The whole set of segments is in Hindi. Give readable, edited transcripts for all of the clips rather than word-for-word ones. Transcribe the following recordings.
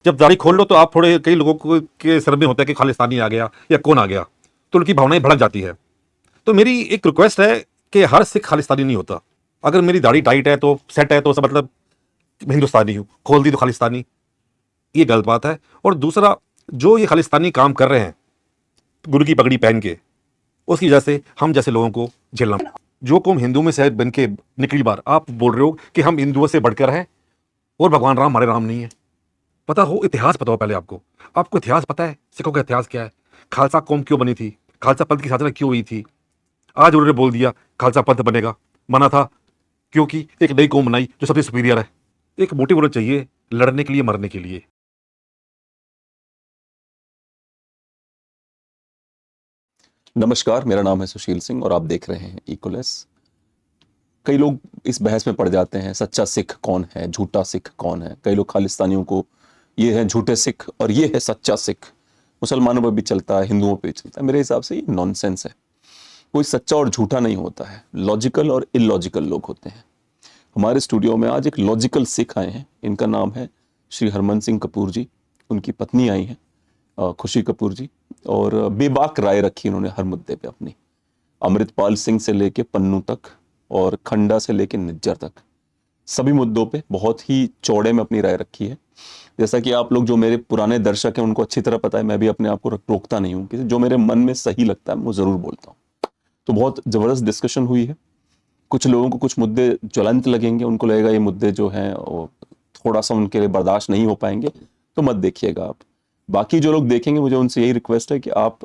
जब दाढ़ी खोल लो तो आप थोड़े, कई लोगों को के सर में होता है कि खालिस्तानी आ गया या कौन आ गया, तो उनकी भावनाएं भड़क जाती है। तो मेरी एक रिक्वेस्ट है कि हर सिख खालिस्तानी नहीं होता। अगर मेरी दाढ़ी टाइट है तो सेट है तो उसका मतलब मैं हिंदुस्तानी हूँ, खोल दी तो खालिस्तानी, ये गलत बात है। और दूसरा, जो ये खालिस्तानी काम कर रहे हैं गुरु की पगड़ी पहन के, उसकी वजह से हम जैसे लोगों को झेलना। जो कौम हिंदू में से बन के निकली बार, आप बोल रहे हो कि हम हिंदुओं से बढ़कर हैं और भगवान राम हमारे राम नहीं है। पता हो, इतिहास पता हो पहले आपको। आपको इतिहास पता है सिखों का इतिहास क्या है? खालसा कौम क्यों बनी थी? खालसा पंथ की साधना क्यों हुई थी? आज उन्होंने बोल दिया खालसा पंथ बनेगा, मना था क्योंकि एक नई कौम बनाई जो सबसे सुपीरियर है। एक मोटिव होना चाहिए लड़ने के लिए, मरने के लिए। नमस्कार, मेरा नाम है सुशील सिंह और आप देख रहे हैं इक्वलेस। कई लोग इस बहस में पड़ जाते हैं, सच्चा सिख कौन है, झूठा सिख कौन है। कई लोग खालिस्तानियों को ये है झूठे सिख और ये है सच्चा सिख। मुसलमानों पर भी चलता है, हिंदुओं पर भी चलता है। मेरे हिसाब से ये नॉनसेंस है। कोई सच्चा और झूठा नहीं होता है, लॉजिकल और इलॉजिकल लोग होते हैं। हमारे स्टूडियो में आज एक लॉजिकल सिख आए हैं। इनका नाम है श्री हरमन सिंह कपूर जी। उनकी पत्नी आई हैं खुशी कपूर जी, और बेबाक राय रखी इन्होंने हर मुद्दे पे अपनी। अमृतपाल सिंह से लेके पन्नू तक और खंडा से लेके निज्जर तक सभी मुद्दों पे बहुत ही चौड़े में अपनी राय रखी है। जैसा कि आप लोग जो मेरे पुराने दर्शक हैं उनको अच्छी तरह पता है, मैं भी अपने आप को रोकता नहीं हूँ कि जो मेरे मन में सही लगता है वो जरूर बोलता हूँ। तो बहुत जबरदस्त डिस्कशन हुई है। कुछ लोगों को कुछ मुद्दे ज्वलंत लगेंगे, उनको लगेगा ये मुद्दे जो हैं वो थोड़ा सा उनके लिए बर्दाश्त नहीं हो पाएंगे, तो मत देखिएगा आप। बाकी जो लोग देखेंगे, मुझे उनसे यही रिक्वेस्ट है कि आप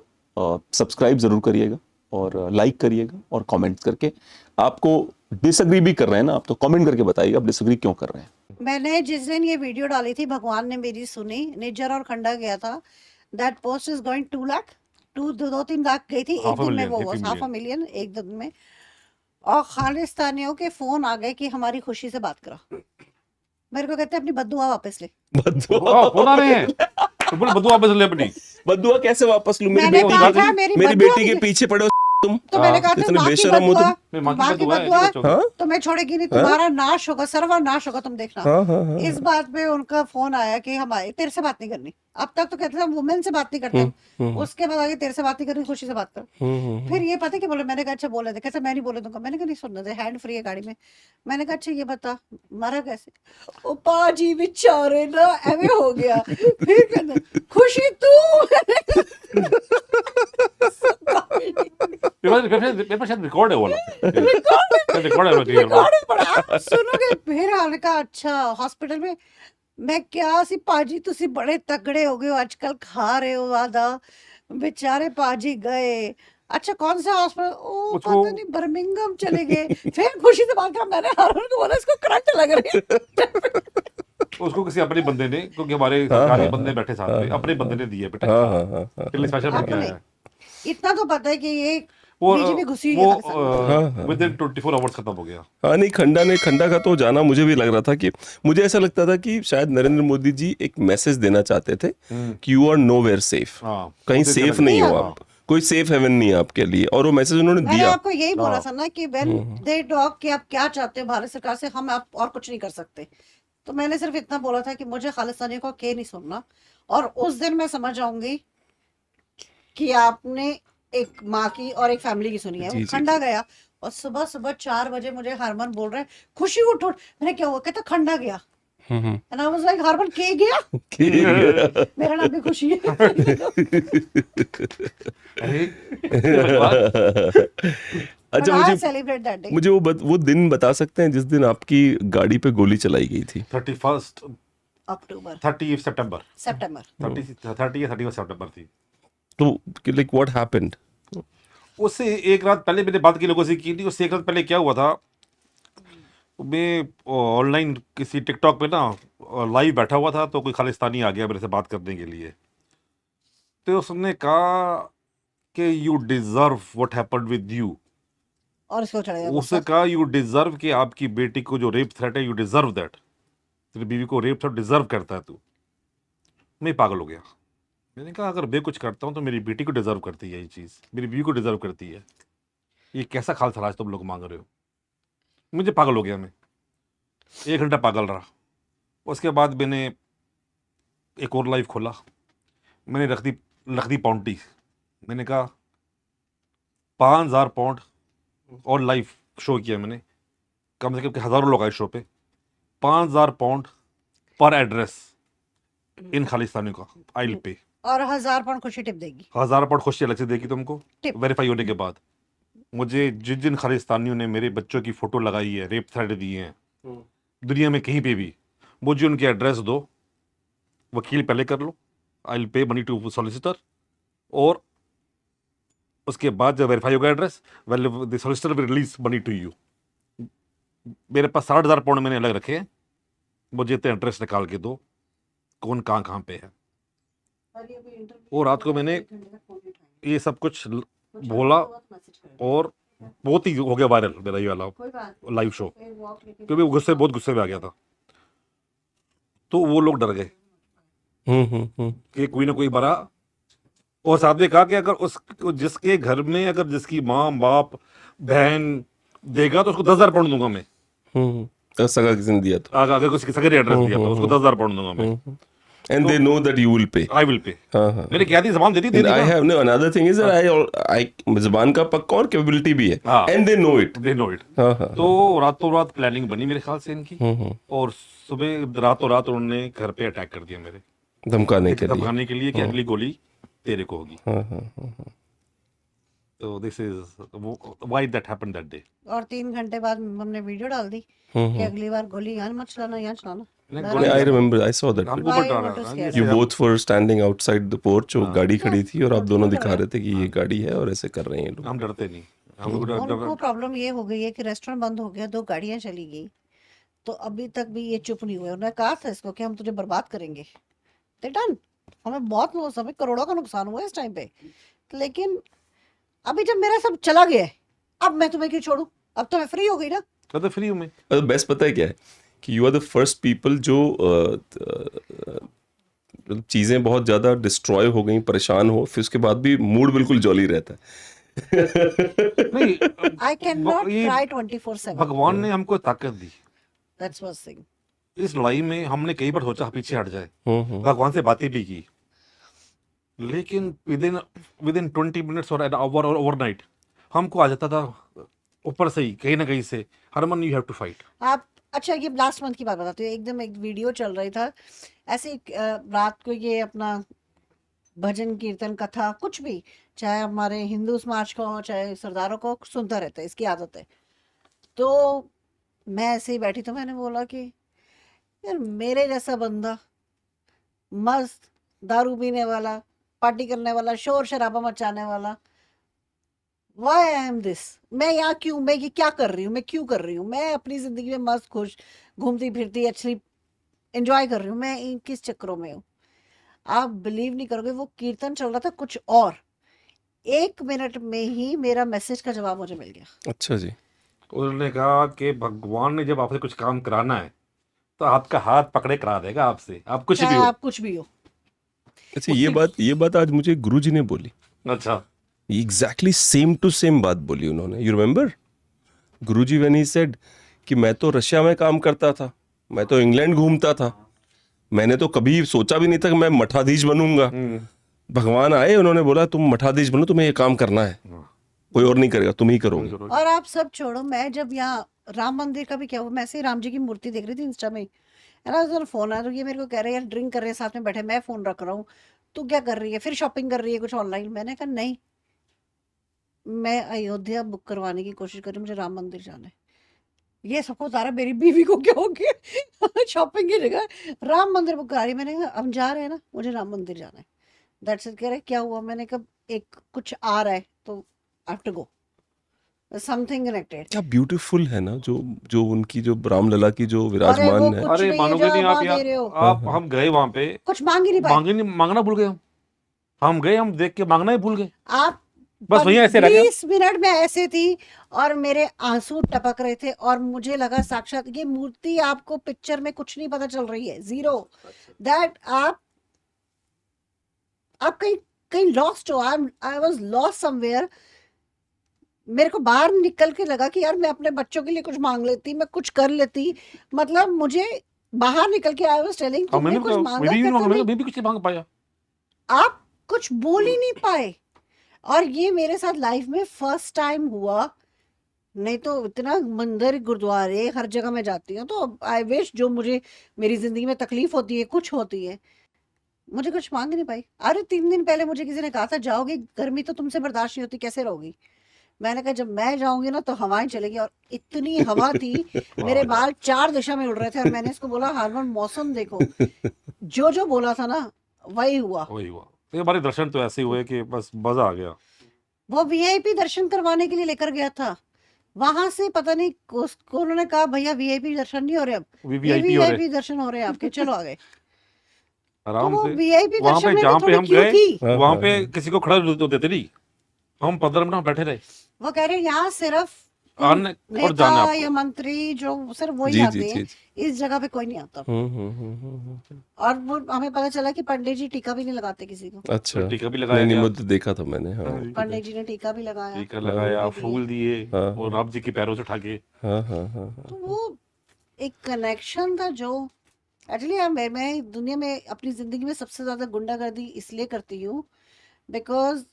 सब्सक्राइब जरूर करिएगा और लाइक करिएगा और कमेंट्स करके, आपको डिसएग्री भी कर रहे हैं ना आप, तो कमेंट करके बताइए आप डिसएग्री क्यों कर रहे हैं। मैंने जिस दिन ये वीडियो डाली थी, भगवान ने मेरी सुनी, निज्जर और खंडा गया था। That post is going 2 lakh, 2-3 lakh गई थी एक दिन में। वो was half a million एक दिन में। और खालिस्तानियों के फोन आ गए कि हमारी खुशी से बात करो। मेरे को कहते हैं अपनी बद्दुआ वापस ले। फोन आ रहे हैं तो बोले बदुआ वापस ले अपनी। बद्दुआ कैसे वापस लूं? मैंने कहा था मेरी बद्दुआ बेटी के पीछे पड़े हो तुम। तो मैंने कहा था कितने माँ की बेशरम हो बद्दुआ, तुम। माँ की बद्दुआ तो मैं छोड़ेगी नहीं, तुम्हारा नाश होगा, सर्वनाश होगा, तुम देखना। इस बात पे उनका फोन आया कि हमारे तेरे से बात नहीं करनी। अब तक तो कहते थे वुमेन से बात नहीं करते, उसके बाद आगे तेरे से बात नहीं करनी, खुशी से बात कर। फिर ये पता कि बोले, मैंने कहा अच्छा बोले थे। कैसे मैं नहीं बोले दूंगा। मैंने कहा नहीं सुनना थे, हैंड फ्री है गाड़ी में। मैंने कहा अच्छा ये बता मरा कैसे? ओ पाजी बेचारे ना एवे हो गया। फिर कहते खुशी तू। मेरे पास शायद रिकॉर्ड है वो वाला। रिकॉर्ड है वो। सुनोगे फिर आने का अच्छा हॉस्पिटल में मैं क्या सी पाजी तुसी बड़े तगड़े हो गए हो आजकल, खा रहे हो ज्यादा। बेचारे पाजी गए। अच्छा कौन सा हॉस्पिटल? ओ उसको- पता नहीं बर्मिंघम चले गए। फिर खुशी से बात करा। मैंने हारून को बोला इसको करंट लग रही है। उसको किसी अपने बंदे ने, क्योंकि हमारे सरकारी बंदे बैठे साथ में, अपने बंदे ने दिए बेटा, स्पेशल बन के आया है। इतना तो पता है कि ये वो बीजेपी घुसी हुई है पाकिस्तान में। विद इन 24 आवर्स खत्म हो गया। हाँ नहीं, खंडा का तो जाना मुझे भी लग रहा था कि मुझे ऐसा लगता था कि शायद नरेंद्र मोदी जी एक मैसेज देना चाहते थे कि यू आर नोवेयर सेफ। हाँ, कहीं उसे सेफ चला नहीं हो गया। आप, कोई सेफ हेवन नहीं है आपके लिए, और वो मैसेज उन्होंने मैंने दिया। आपको यही बोला था ना कि व्हेन दे टॉक कि आप क्या चाहते हो भारत सरकार से, हम आप और कुछ नहीं कर सकते। तो मैंने सिर्फ इतना बोला था कि मुझे खालिस्तानियों को के नहीं सुनना। और उस दिन मैं समझ जाऊंगी कि आपने एक माँ की और एक फैमिली की सुनी है। जी, वो जी, खंडा गया और सुबह सुबह 4 बजे मुझे हरमन बोल रहे हैं खुशी उठ उठ। मैंने क्या हुआ? कहता खंडा गया। And I was like Harman के गया? मेरा नाम भी खुशी है। अच्छा, But I celebrate that day. मुझे वो दिन बता सकते हैं जिस दिन आपकी गाड़ी पे गोली चलाई गई थी? 31 अक्टूबर 30 सितंबर सितंबर 30 या 31 सितंबर थी। तो लाइक व्हाट हैपेंड? उससे एक रात पहले मैंने बात की लोगों से की थी। उससे एक रात पहले क्या हुआ था, मैं ऑनलाइन किसी टिकटॉक पे ना लाइव बैठा हुआ था, तो कोई खालिस्तानी आ गया मेरे से बात करने के लिए। तो उसने कहा कि you deserve what happened with you. और इसको चढ़ेगा उसने गुस्सा। कहा यू डिजर्व कि आपकी बेटी को जो रेप थ्रेट है, यू डिजर्व दैट। तेरी बीवी को रेप थ्रेट डिजर्व करता है तू। मैं पागल हो गया। मैंने कहा अगर मैं कुछ करता हूँ तो मेरी बेटी को डिजर्व करती है ये चीज़, मेरी बीवी को डिजर्व करती है। ये कैसा खालसा राज तुम लोग मांग रहे हो? मुझे पागल हो गया मैं। 1 घंटा पागल रहा। उसके बाद मैंने एक और लाइव खोला, मैंने रख दी पाउंटी। मैंने कहा 5,000 पाउंड और लाइव शो किया मैंने, कम से कम हज़ारों लोग आए शो पे। 5,000 पाउंड पर एड्रेस इन खालिस्तानियों का आई विल पे। और 1000 पाउंड खुशी टिप देगी। 1000 पाउंड खुशी अलग से देगी तुमको टिप। वेरीफाई होने के बाद। मुझे जिन खालिस्तानियों ने मेरे बच्चों की फोटो लगाई है, रेप थ्रेड दिए हैं, दुनिया में कहीं पे भी, मुझे उनके एड्रेस दो, वकील पहले कर लो, I will pay money to solicitor, और उसके बाद जब वेरीफाई होगा address, well the solicitor will release money to you. मेरे पास 60,000 पाउंड मैंने अलग रखे हैं, मुझे इतने एड्रेस निकाल के दो, कौन कहाँ पे है। और रात को मैंने ये सब कुछ बोला और बहुत ही हो गया वायरल मेरा ये वाला लाइव शो, क्योंकि बहुत गुस्से में आ गया था। तो वो लोग डर गए कि कोई ना कोई बड़ा, और साथ में कहा कि अगर जिसके घर में अगर जिसकी माँ बाप बहन देगा तो उसको 10,000 पाउंड दूंगा मैं। सगा किसी ने दिया तो, अगर किसी सगे एड्रेस दिया तो उसको 10,000 पाउंड दूंगा मैं। and they know that you will pay. I will pay. मैंने क्या दी जबान दे दी। I have no, another thing is that I जबान का पक्का और कैपेबिलिटी भी है, and they know it. They know it. तो रातों रात प्लानिंग बनी मेरे ख्याल से इनकी, और सुबह रातों रात उन्होंने घर पे अटैक कर दिया मेरे, धमकाने के लिए कि अगली गोली तेरे को होगी। तो this is why that happened that day. और 3 घंटे बाद हमने वीडियो डाल दी कि अगली बार गोली यहाँ मत चलाना, यहाँ चलाना। I remember, I saw that. You both were standing outside the porch, वो गाड़ी खड़ी थी और आप दोनों दिखा रहे थे कि ये गाड़ी है और ऐसे कर रहे हैं लोग। हम डरते नहीं। उनको प्रॉब्लम ये हो गई है कि रेस्टोरेंट बंद हो गया, 2 गाड़ियां चली गई, तो अभी तक भी ये चुप नहीं हुए। उन्होंने कहा था इसको कि हम तुझे बर्बाद करेंगे। दे डन। हमें बहुत लॉस, हमें करोड़ों का नुकसान हुआ इस टाइम पे, लेकिन अभी जब मेरा सब चला गया है, अब मैं तुम्हें क्यों छोड़ूं? अब तो मैं फ्री हो गई ना। तो फ्री हूं मैं। बेस्ट पता है क्या है कि you are the first people जो चीजें बहुत ज्यादा डिस्ट्रॉय हो गई, परेशान हो, फिर उसके बाद भी मूड बिल्कुल जॉली रहता है। नहीं, आई कैन नॉट ट्राई 24/7। भगवान ने हमको ताकत दी। That's first thing. इस लड़ाई में हमने कई बार सोचा पीछे हट जाए, भगवान से बातें भी की, लेकिन विदिन 20 मिनट्स और ओवरनाइट हमको आ जाता था ऊपर से ही, कहीं ना कहीं से, Harman you have to fight. आप अच्छा, ये लास्ट मंथ की बात बताती हूँ। एकदम एक वीडियो चल रही था ऐसे, रात को ये अपना भजन कीर्तन कथा कुछ भी, चाहे हमारे हिंदू समाज को हो चाहे सरदारों को, सुनता रहता है, इसकी आदत है। तो मैं ऐसे ही बैठी, तो मैंने बोला कि यार मेरे जैसा बंदा, मस्त दारू पीने वाला, पार्टी करने वाला, शोर शराबा मचाने वाला, Why I am this? मैं यहाँ क्यों, मैं ये क्या कर रही हूँ, मैं क्यों कर रही हूँ? मैं अपनी जिंदगी में मस्त खुश घूमती फिरती अच्छी एंजॉय कर रही हूँ, मैं किस चक्रों में हूँ? आप बिलीव नहीं करोगे, वो कीर्तन चल रहा था कुछ और, 1 मिनट में ही मेरा मैसेज का जवाब मुझे मिल गया। अच्छा जी। उन्होंने कहा कि भगवान ने जब आपसे कुछ काम कराना है तो आपका हाथ पकड़े करा देगा आपसे, आप कुछ भी हो। आप कुछ भी हो। अच्छा, ये बात आज मुझे गुरुजी ने बोली। अच्छा, एग्जैक्टली सेम टू सेम बात बोली उन्होंने। You remember Guruji when he said कि मैं तो रशिया में काम करता था, मैं तो इंग्लैंड घूमता था, मैंने तो कभी सोचा भी नहीं था कि मैं मठाधीश बनूंगा। भगवान आए, उन्होंने बोला तुम मठाधीश बनो, तुम्हें ये काम करना है, कोई और नहीं करेगा, तुम ही करोगे। और आप सब छोड़ो, मैं जब यहाँ राम मंदिर का भी क्या हुआ, मैं ऐसे ही राम जी की मूर्ति देख रही थी इंस्टा में, है ना, उधर फोन आया, तो ये मेरे को कह रहे हैं यार ड्रिंक कर रहे हैं साथ में बैठे, मैं फोन रख रहा हूँ, तू क्या कर रही है? फिर शॉपिंग कर रही है कुछ ऑनलाइन। मैंने कहा नहीं, मैं अयोध्या बुक करवाने की कोशिश कर रही हूँ, मुझे राम मंदिर जाना है। ये सबको बता रहा, मेरी बीवी को क्या हो गया शॉपिंग की जगह राम मंदिर बुक करा रही। मैंने कहा हम जा रहे हैं ना, मुझे राम मंदिर जाना है। That's it. कह रहे क्या हुआ? मैंने कहा एक कुछ आ रहा है तो I have to go, something connected. क्या ब्यूटीफुल है ना, जो उनकी जो रामलला की जो विराजमान है। अरे मानोगे नहीं आप यार, आप हम गए वहां पे, कुछ मांग ही नहीं पाए, मांगना भूल गए हम गए, हम देख के मांगना ही भूल गए। आप बस वहीं ऐसे रह गए। 20 मिनट में ऐसे थी और मेरे आंसू टपक रहे थे, और मुझे लगा साक्षात ये मूर्ति, आपको पिक्चर में कुछ नहीं पता चल रही है, जीरो, दैट आप कहीं लॉस्ट हो। I was lost somewhere. मेरे को बाहर निकल के लगा कि यार मैं अपने बच्चों के लिए कुछ मांग लेती, मैं कुछ कर लेती। मतलब मुझे बाहर निकल के आई वाज टेलिंग हाँ, तुमने मैंने कुछ मांगा मेरी क्या? मैंने तुमने भी कुछ नहीं मांग पाया। आप कुछ बोल ही नहीं पाए। और ये मेरे साथ लाइफ में फर्स्ट टाइम हुआ। नहीं तो इतना मंदिर गुरुद्वारे हर जगह मैं जाती हूँ, तो आई विश जो मुझे मेरी जिंदगी में तकलीफ होती है, कुछ होती है, मुझे कुछ मांग नहीं पाई। अरे 3 दिन पहले मुझे किसी ने कहा था जाओगी, गर्मी तो तुमसे बर्दाश्त नहीं होती, कैसे रहोगी? मैंने कहा जब मैं जाऊंगी ना तो हवाएं चलेगी। और इतनी हवा थी, मेरे बाल 4 दिशा में उड़ रहे थे। और मैंने इसको बोला हारमोन मौसम देखो, जो जो बोला था ना वही हुआ। वही हुआ। तो ये हमारे दर्शन तो ऐसे हुए कि बस मजा आ गया। वो वीआईपी दर्शन करवाने के लिए लेकर गया था। वहां से पता नहीं उन्होंने कहा भैया वीआईपी दर्शन नहीं हो रहे, अब ये वीवीआईपी हो रहे वीआईपी दर्शन हो रहे हैं आपके, चलो आ गए। तो आराम वो से। वीआईपी वहां दर्शन पे में भी जहाँ पे थोड़ी हम क्यों गए थी। वहां पे किसी को खड़ा तो देते नहीं, हम 15 मिनट बैठे रहे। वो कह रहे हैं यहाँ सिर्फ आने और नेता जाना आपको। या मंत्री जो सिर्फ वही जी, आते जी, हैं, जी, इस जगह पे कोई नहीं आता। और वो हमें पता चला कि पंडित जी टीका भी नहीं लगाते किसी को। अच्छा। टीका भी नहीं लगाया नहीं, गया। वो तो देखा था मैंने। हाँ हाँ जी। पंडित जी ने टीका भी लगाया। टीका लगाया, हाँ। फूल दिए हाँ, और राम जी के पैरों से उठा के। हाँ हाँ हाँ तो हाँ। वो एक कनेक्शन था जो एक्चुअली मैं दुनिया में अपनी जिंदगी में सबसे ज्यादा गुंडागर्दी इसलिए करती हूँ बिकॉज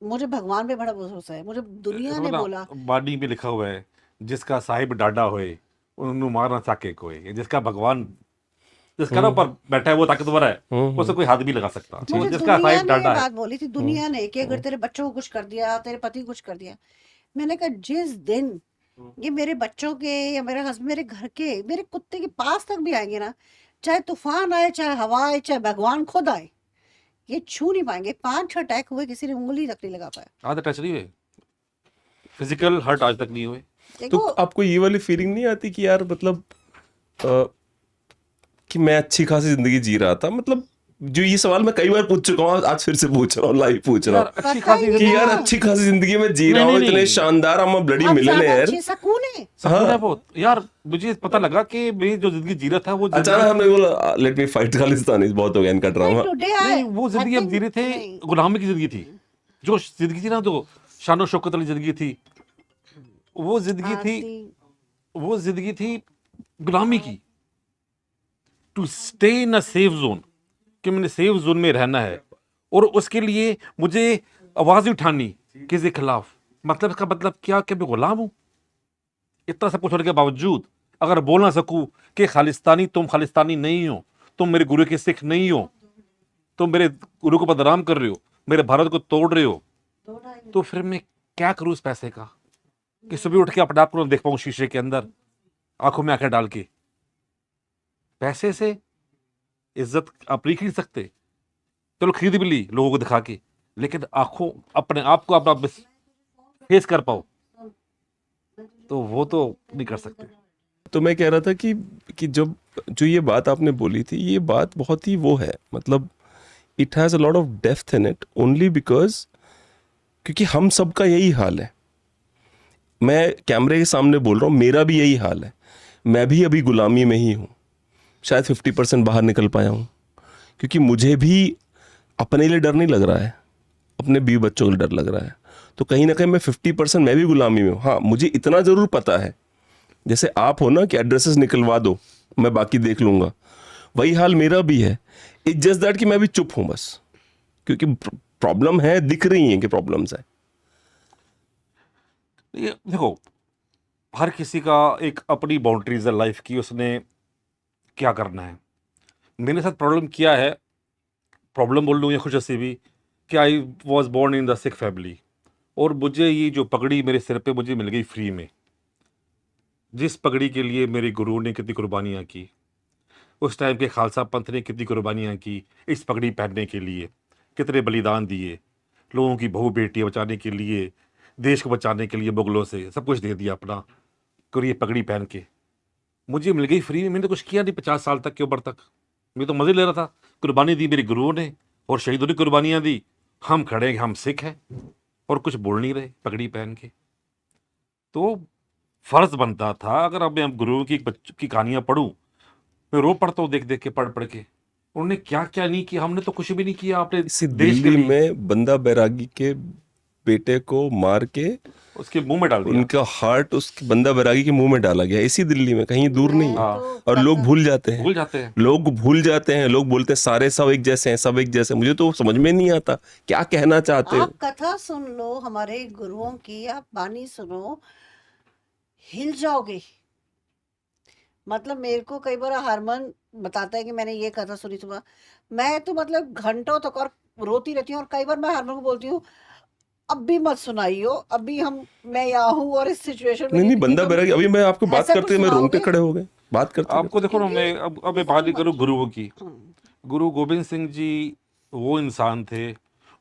मुझे भगवान पे बड़ा भरोसा है। मुझे दुनिया ने बोला बानी में लिखा हुआ है, जिसका साहिब डाडा होए उन्हें मारना चाके कोई। जिसका भगवान, जिसका ना ऊपर बैठा है वो ताकतवर है, उसे कोई हाथ भी लगा सकता। तो मुझे जिसका दुनिया साहिब ने ये डाडा है। बात बोली थी, दुनिया ने, कि अगर तेरे बच्चों को कुछ कर दिया, तेरे पति को कुछ कर दिया। मैंने कहा जिस दिन ये मेरे बच्चों के या मेरे हस्बैंड, मेरे घर के, मेरे कुत्ते के पास तक भी आएंगे ना, चाहे तूफान आए, चाहे हवा आए, चाहे भगवान खुद आए, ये छू नहीं पाएंगे। 5-6 अटैक हुए, किसी ने उंगली तक नहीं लगा पाया। आज तक टच नहीं हुए, फिजिकल हर्ट आज तक नहीं हुए। तो देखो आपको ये वाली फीलिंग नहीं आती कि यार मतलब कि मैं अच्छी खासी जिंदगी जी रहा था? मतलब जो ये सवाल मैं कई बार पूछ चुका हूँ, आज फिर से पूछ रहा हूँ, लाइव पूछ रहा यार हूँ अच्छी पता खासी ही नहीं कि यार है। अच्छी खासी जिंदगी में जी नहीं, रहा हूँ, नहीं, इतने नहीं। शानदार, I'm a bloody अब ज्यादा millionaire। अच्छे सुकून है। सकून है बहुत। यार मुझे पता लगा कि मेरी जो जिंदगी जी रहा था वो अचानक जिंदगी, हमने बोला लेट मी फाइट खालिस्तानी, बहुत हो गया इनका नहीं, ड्रामा। टुडे नहीं वो जिंदगी हम जी रहे थे, नहीं। गुलामी की जिंदगी थी। जो जिंदगी थी ना, जो शानो शौकत वाली जिंदगी थी, वो जिंदगी थी, वो जिंदगी थी गुलामी की। To stay in a safe zone, कि मैंने सेफ जोन में रहना है, और उसके लिए मुझे आवाज उठानी किसी के खिलाफ। मतलब इसका मतलब क्या कि मैं गुलाम हूं? इतना सब कुछ होने के बावजूद अगर बोल ना सकूं कि खालिस्तानी, तुम खालिस्तानी नहीं हो, तुम मेरे गुरु के सिख नहीं हो, तुम मेरे गुरु को बदनाम कर रहे हो, मेरे भारत को तोड़ रहे हो, तो फिर मैं क्या करूं इस पैसे का? कि सुबह उठ के अपने आप को देख पाऊं शीशे के अंदर, आंखों में आंखें डाल के। पैसे से इज्जत आप नहीं खरीद सकते। चलो खरीद भी ली लोगों को दिखा के, लेकिन आंखों अपने आप को अपना फेस कर पाओ, तो वो तो नहीं कर सकते। तो मैं कह रहा था कि जब जो ये बात आपने बोली थी, ये बात बहुत ही वो है, मतलब it has a lot of depth in it, only because क्योंकि हम सबका यही हाल है। मैं कैमरे के सामने बोल रहा हूँ, मेरा भी यही हाल है। मैं भी अभी गुलामी में ही हूँ, शायद 50% बाहर निकल पाया हूँ, क्योंकि मुझे भी अपने लिए डर नहीं लग रहा है, अपने बीवी बच्चों का डर लग रहा है। तो कहीं ना कहीं मैं 50% मैं भी गुलामी में हूँ। हाँ, मुझे इतना ज़रूर पता है, जैसे आप हो ना कि एड्रेसेस निकलवा दो, मैं बाकी देख लूँगा, वही हाल मेरा भी है। इट्स जस्ट दैट कि मैं भी चुप हूँ बस, क्योंकि प्रॉब्लम है, दिख रही हैं कि प्रॉब्लम्स है। ये देखो, हर किसी का एक अपनी बाउंड्रीज है लाइफ की, उसने क्या करना है। मेरे साथ प्रॉब्लम क्या है, प्रॉब्लम बोल लूँ या खुश नसीबी, कि I was born in the Sikh family, और मुझे ये जो पगड़ी मेरे सिर पे मुझे मिल गई फ्री में। जिस पगड़ी के लिए मेरे गुरु ने कितनी कुर्बानियाँ की, उस टाइम के खालसा पंथ ने कितनी कुर्बानियाँ की इस पगड़ी पहनने के लिए, कितने बलिदान दिए, लोगों की बहू बेटियाँ बचाने के लिए, देश को बचाने के लिए मुगलों से, सब कुछ दे दिया अपना, और ये पगड़ी पहन के मुझे मिल गई फ्री में। मैंने कुछ किया नहीं 50 साल तक की उम्र तक, मैं तो मज़े ले रहा था। कुर्बानी दी मेरे गुरुओं ने और शहीदों ने कुर्बानियाँ दी, हम खड़े हैं, हम सिख हैं, और कुछ बोल नहीं रहे पगड़ी पहन के। तो फर्ज बनता था, अगर अब मैं गुरुओं की की कहानियाँ पढ़ूँ, मैं रो पड़ता हूँ देख देख के, पढ़ पढ़ के उन्होंने क्या क्या नहीं किया। हमने तो कुछ भी नहीं किया अपने इसी देश के दिल्ली लिए। में बंदा बैरागी के बेटे को मार के उसके मुंह में डाल दिया। उनका हार्ट उसके बंदा बैरागी के मुंह में डाला गया, इसी दिल्ली में, कहीं दूर नहीं। हाँ। और लोग भूल जाते हैं, भूल जाते हैं। लोग भूल जाते हैं, लोग बोलते हैं सारे सब एक जैसे हैं, सब एक जैसे। मुझे तो समझ में नहीं आता क्या कहना चाहते हो। आप कथा सुन लो हमारे गुरुओं की, आप बानी सुनो, हिल जाओगे। मतलब मेरे को कई बार हरमन बताता है कि मैंने ये कथा सुनी सुबह, मैं तो मतलब घंटों तक और रोती रहती हूँ। और कई बार मैं हरमन को बोलती हूँ अब भी मत सुनाइयो, अभी मैं यहाँ हूँ और इस सिचुएशन में नहीं नहीं, कि बंदा तुम बैरागी, अभी मैं आपको बात ऐसा करते कुछ मैं रोंगटे सुनाओगे। खड़े हो गए बात करते आपको देखो ना, क्योंकि अब मैं बात ही करूँ गुरुओं की। हम्म, गुरु गोविंद सिंह जी वो इंसान थे,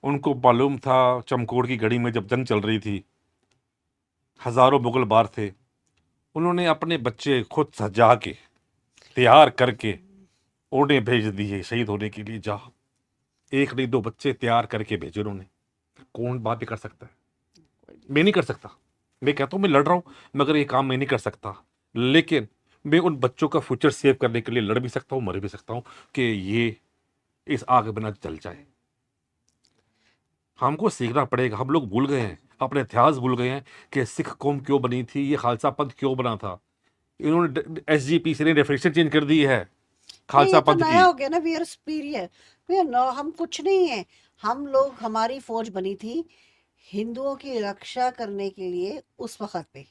उनको मालूम था चमकौर की गढ़ी में जब जंग चल रही थी, हजारों मुगल बार थे, उन्होंने अपने बच्चे खुद सजा के तैयार करके उन्हें भेज दिए शहीद होने के लिए। जा, एक नहीं दो बच्चे तैयार करके भेजे उन्होंने। कौन बात भी कर सकता है? मैं नहीं कर सकता। मैं कहता हूँ मैं लड़ रहा हूँ, मगर ये काम मैं नहीं कर सकता। लेकिन मैं उन बच्चों का फ्यूचर सेव करने के लिए लड़ भी सकता हूँ, मर भी सकता हूँ कि ये इस आग बिना जल जाए। हमको सीखना पड़ेगा। हम लोग भूल गए हैं, अपने इतिहास भूल गए हैं कि सिख कौम क्यों बनी थी, ये खालसा पंथ क्यों बना था। इन्होंने एसजीपी से डेफिनेशन चेंज कर दी है नहीं, खालसा ये तो पंथ की। नया हो गया ना, we are superior. We are no, हम कुछ नहीं है। हम लोग, हमारी फौज बनी थी हिंदुओं की रक्षा करने के लिए उस वक्त पे।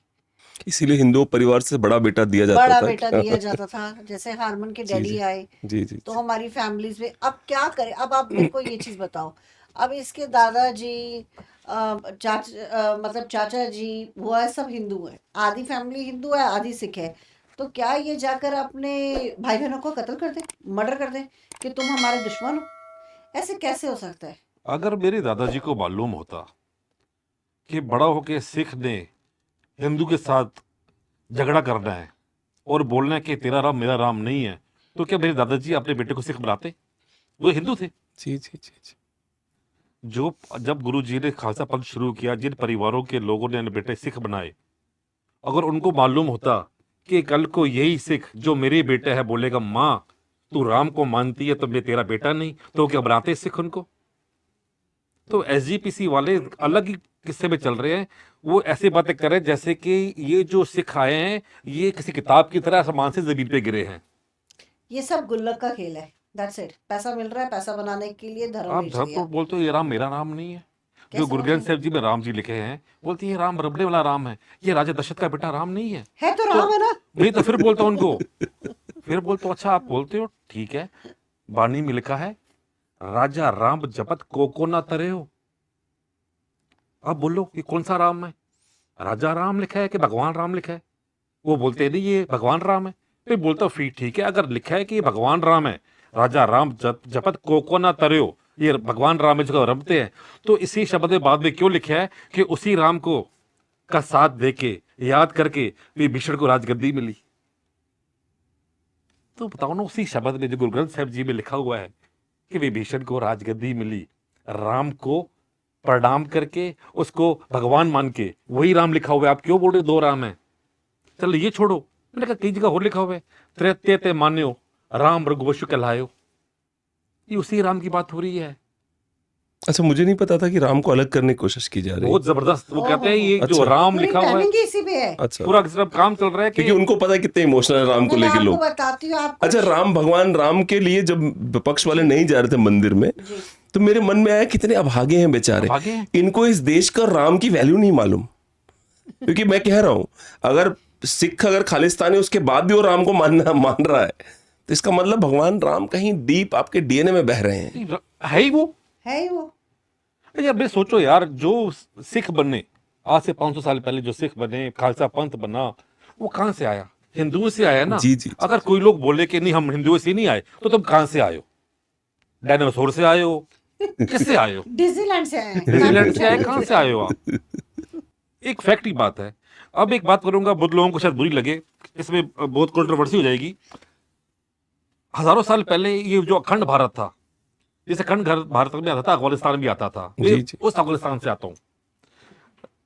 इसीलिए हिंदू परिवार से बड़ा बेटा दिया जाता बड़ा था। बेटा दिया जाता था। जैसे हारमन के जी डैडी जी आए जी जी तो हमारी फैमिलीज में अब क्या करें। अब आप मेरे को ये चीज बताओ, अब इसके दादाजी मतलब चाचा जी, वो है सब हिंदू है, आधी फैमिली हिंदू है आधी सिख है। तो क्या ये जाकर अपने भाई बहनों को कत्ल कर दे, मर्डर कर दे कि तुम हमारे दुश्मन हो? ऐसे कैसे हो सकता है? अगर मेरे दादाजी को मालूम होता कि बड़ा होके सिख ने हिंदू के साथ झगड़ा करना है और बोलना है कि तेरा राम मेरा राम नहीं है, तो क्या मेरे दादाजी अपने बेटे को सिख बनाते? वो हिंदू थे। जी जी जी जी। जो जब गुरुजी ने खालसा पंथ शुरू किया, जिन परिवारों के लोगों ने अपने बेटे सिख बनाए, अगर उनको मालूम होता कि कल को यही सिख जो मेरे बेटा है बोलेगा माँ तू राम को मानती है तो मैं तेरा बेटा नहीं, तो क्या बनाते सिख उनको? तो एसजीपीसी वाले अलग ही किस्से में चल रहे हैं। वो ऐसी बातें कर रहे हैं जैसे कि ये जो सिख आए हैं ये किसी किताब की तरह आसमान से जमीन पे गिरे हैं। ये सब गुल्लक का खेल है, दैट्स इट। पैसा मिल रहा है, पैसा बनाने के लिए धर्म आप बेच धर्म दिया। तो बोलते हो ये राम मेरा राम नहीं है। जो कैसे गुरु बोल ग्रंथ रहे साहिब जी में राम जी लिखे हैं, बोलती है राम रबड़े वाला राम है, ये राजा दशरथ का बेटा राम नहीं है। है तो राम है ना। नहीं तो फिर बोलता उनको, फिर बोलते हो अच्छा आप बोलते हो ठीक है, बानी में लिखा है राजा राम जपत को ना तरे हो। अब बोलो ये कौन सा राम है? राजा राम लिखा है कि भगवान राम लिखा है? वो बोलते नहीं ये भगवान राम है। फिर बोलता फिर ठीक है, अगर लिखा है कि ये भगवान राम है, राजा राम जपत को ना तरो, ये भगवान राम है जो रमते हैं, तो इसी शब्द में बाद में क्यों लिखा है कि उसी राम को का साथ देके याद करके विभीषण को राजगद्दी मिली? तो बताओ ना, उसी शब्द में जो गुरु ग्रंथ साहिब जी में लिखा हुआ है कि विभीषण को राजगद्दी मिली, राम को प्रणाम करके उसको भगवान मान के, वही राम लिखा हुआ है। आप क्यों बोल रहे हो दो राम है? चलो ये छोड़ो, मैंने कहा कई जगह और लिखा हुआ है त्रेते ते मान्यो राम रघुवंश कहलायो। ये उसी राम की बात हो रही है। अच्छा, मुझे नहीं पता था कि राम को अलग करने की कोशिश की जा रही है। बहुत जबरदस्त। वो कहते हैं ये जो अच्छा। राम पूरी लिखा हुआ है, प्लानिंग ही इसी पे है। अच्छा, पूरा सिर्फ काम चल रहा है कि क्योंकि उनको पता है कितने इमोशनल है राम को मैं लेके आपको लोग। बताती हूँ आपको। अच्छा, राम भगवान राम के लिए जब विपक्ष वाले नहीं जा रहे थे मंदिर में, जी। तो मेरे मन में आया कितने अभागे हैं बेचारे, अभागे हैं। इनको इस देश का राम की वैल्यू नहीं मालूम। क्योंकि मैं कह रहा हूं, अगर सिख अगर खालिस्तानी उसके बाद भी वो राम को मान रहा है, तो इसका मतलब भगवान राम कहीं डीप आपके डीएनए में बह रहे हैं। है ही वो। है ही वो। यार बे सोचो यार, जो सिख बने आज से 500 साल पहले, जो सिख बने, खालसा पंथ बना, वो कहां से आया? हिंदुओं से आया ना। जी, जी, जी। अगर कोई लोग बोले कि नहीं हम हिंदुओं से नहीं आए, तो तुम कहां से आए हो? डायनासोर से आए हो? किससे आए हो? डिज्नीलैंड से आए हैं। न्यूजीलैंड से आए? कहां से आए हो आप? एक फैक्ट की बात है। अब एक बात करूंगा, बहुत लोगों को शायद बुरी लगे, इसमें बहुत कंट्रोवर्सी हो जाएगी। हजारों साल पहले ये जो अखंड भारत था, जैसे अखंड भारत में आता था, अफगानिस्तान भी आता था। जी, जी। उस अफगानिस्तान से आता हूं।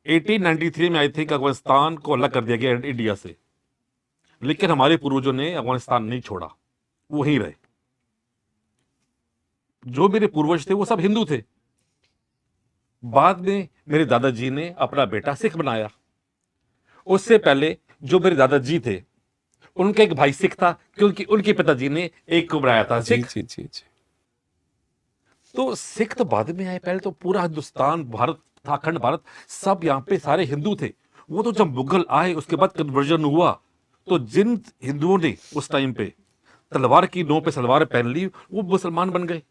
1893 में आई थिंक अफगानिस्तान को अलग कर दिया गया इंडिया से, लेकिन हमारे पूर्वजों ने अफगानिस्तान नहीं छोड़ा, वो वहीं रहे। जो मेरे पूर्वज थे वो सब हिंदू थे, बाद में मेरे दादाजी ने अपना बेटा सिख बनाया। उससे पहले जो मेरे दादाजी थे उनका एक भाई सिख था, क्योंकि उनके पिताजी ने एक को बनाया था जी सिख। जी जी जी। तो सिख तो बाद में आए, पहले तो पूरा हिंदुस्तान, भारत था, अखंड भारत, सब यहाँ पे सारे हिंदू थे। वो तो जब मुगल आए उसके बाद कन्वर्जन हुआ, तो जिन हिंदुओं ने उस टाइम पे तलवार की नोक पे सलवार पहन ली वो मुसलमान बन गए।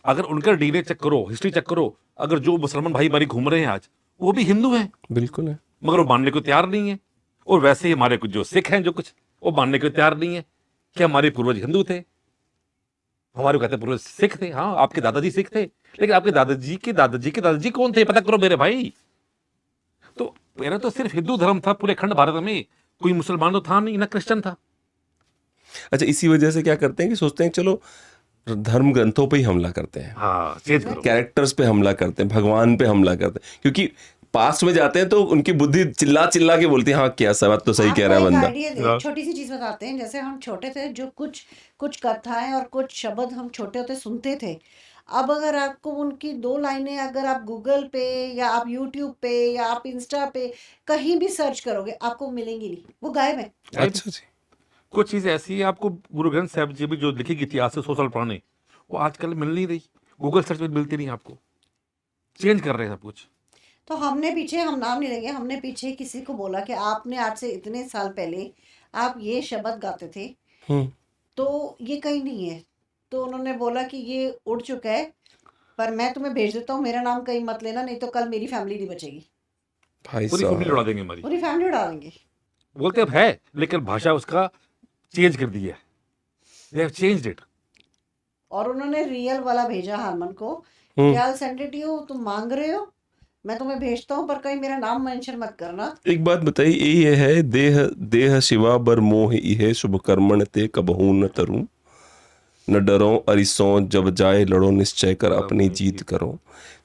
अगर उनका डीएनए चेक करो, हिस्ट्री चेक करो, अगर जो मुसलमान भाई हमारी घूम रहे हैं आज वो भी हिंदू हैं, बिल्कुल है। मगर वो मानने को तैयार नहीं है। और वैसे ही हमारे कुछ जो सिख हैं, जो कुछ वो मानने को तैयार नहीं है कि हमारे पूर्वज हिंदू थे, हमारे कहते हैं पूर्वज सिख थे। हाँ, आपके दादाजी सिख थे, लेकिन आपके दादाजी के दादाजी के दादाजी कौन थे पता करो मेरे भाई। तो मेरा तो सिर्फ हिंदू धर्म था पूरे खंड भारत में, कोई मुसलमान तो था नहीं, ना क्रिश्चियन था। अच्छा, इसी वजह से क्या करते हैं कि सोचते हैं चलो धर्म ग्रंथों पे ही हमला करते हैं, हाँ, चेंज करो। कैरेक्टर्स पे हमला करते हैं, भगवान पे हमला करते हैं, क्योंकि पास्ट में जाते हैं तो उनकी बुद्धि चिल्ला चिल्ला के बोलती है हाँ क्या सब बात तो सही कह रहा है आपको एक बंदा। आइडिया दे, छोटी सी चीज बताते हैं। जैसे हम छोटे थे, जो कुछ कुछ कथाएं और कुछ शब्द हम छोटे होते सुनते थे, अब अगर आपको उनकी 2 लाइनें अगर आप गूगल पे या आप यूट्यूब पे या आप इंस्टा पे कहीं भी सर्च करोगे आपको मिलेंगी नहीं, वो गायब है। अच्छा जी। कुछ चीजें ऐसी है, आपको गुरु ग्रंथ साहब जी भी जो लिखी गई थी आज से 100 साल पुराने, वो आजकल मिल नहीं रही, गूगल सर्च में मिलती नहीं आपको। चेंज कर रहे हैं सब कुछ। तो हमने पीछे, हम नाम नहीं लेंगे, हमने पीछे किसी को बोला कि आपने आज से इतने साल पहले आप ये शब्द गाते थे, हम्म। तो ये कहीं नहीं है। तो उन्होंने बोला कि ये उड़ चुका है, पर मैं तुम्हें भेज देता हूँ, मेरा नाम कहीं मत लेना, नहीं तो कल मेरी फैमिली नहीं बचेगी, भाई पूरी फैमिली साहब, उड़ा देंगे हमारी। पूरी फैमिली उड़ा देंगे। बोलते अब है, लेकिन भाषा उसका चेंज कर दी है, दे हैव चेंज्ड इट। और उन्होंने रियल वाला भेजा हारमन को, हम्म। क्या सेंड इट यू, तुम मांग रहे हो, मैं तुम्हें भेजता हूँ, पर कहीं मेरा नाम मेंशन मत करना। एक बात बताइए, ये है देह देह शिवा बर मोह इहे शुभ कर्मण ते कबहू न तरू, न डरो अरिसों जब जाए लड़ो निश्चय कर अपनी जीत करो।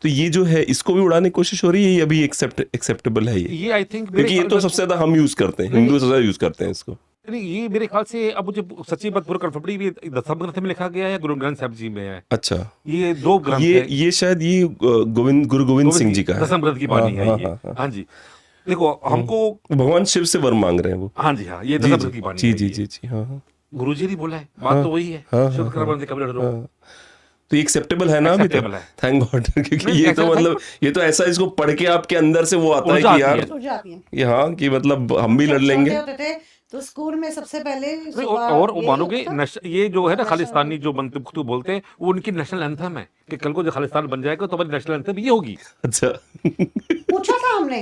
तो ये जो है इसको भी उड़ाने की कोशिश हो रही है, ये अभी एक्सेप्टेबल है ये? ये आई थिंक क्योंकि ये तो सबसे ज्यादा हम यूज करते हैं, हिंदू सबसे ज्यादा यूज करते हैं इसको। नहीं, ये मेरे ख्याल से, अब मुझे सच्ची बात पूरा कंफर्टेबली भी दसम ग्रंथ में लिखा गया है या गुरु ग्रंथ साहब जी में है। अच्छा, ये 2 ग्रंथ है। ये शायद ये गुरु गोविंद सिंह जी का है। दसम ग्रंथ की बानी है हाँ, ये। हाँ, हाँ। हाँ जी, देखो हमको, भगवान शिव से वर मांग रहे हैं वो। हाँ जी, हाँ, ये जी दसम जी ग्रंथ की बानी जी है जी ये। जी जी, हाँ हाँ गुरुजी ने बोला है, बात तो वही है, हाँ, शुभ हाँ, कर्म से कभी डरो। हाँ। तो ये एक्सेप्टेबल है ना अभी तक? Acceptable है। Thank God. क्योंकि नहीं, ये तो accept- मतलब ये तो ऐसा, इसको पढ़ के आपके अंदर से वो आता है ऊर्जा कि आती यार है। सूझ जाती है। ये हाँ कि मतलब हम भी जब लड़ लेंगे। छोटे होते थे तो स्कूल में सबसे पहले नहीं, सुबह और वो यही मानोगे होता था। ये जो है ना नेशनल खालिस्तानी जो बनते बोलते हैं, वो उनकी नेशनल एंथम है कि कल को जो खालिस्तान बन जाएगा तो हमारी नेशनल एंथम ये होगी। अच्छा। पूछा था हमने,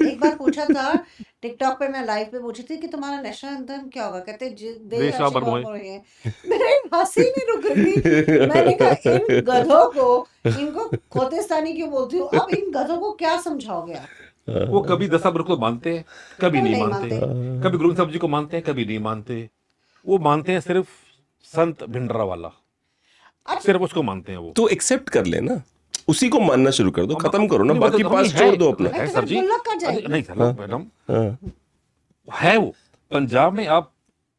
एक बार पूछा था टिकटॉक पे, मैं लाइव पे पूछी थी कि तुम्हारा नेशनल एंथम क्या होगा, कहते देश आशिक आबर मोए। और मोए हैं। मेरी हंसी नहीं रुक रही थी, मैंने कहा इन गधों को, इनको खोतेस्तानी क्यों बोलती हो, अब इन गधों को क्या समझाओगे आप। वो कभी दशा ग्रंथ को मानते हैं, कभी नहीं नहीं मानते, मानते। कभी गुरु साहब जी को मानते हैं, कभी नहीं मानते। वो मानते हैं सिर्फ संत भिंडरा वाला, सिर्फ उसको मानते हैं वो। तो एक्सेप्ट कर ले ना, उसी को मानना शुरू कर दो, खत्म करो ना, नहीं, वो तो बाकी नहीं पास है, छोड़ दो अपना। है तो सर फिर जी। गुल्लक कर जाएगी। अरे नहीं सर मैडम, हाँ। है वो पंजाब में आप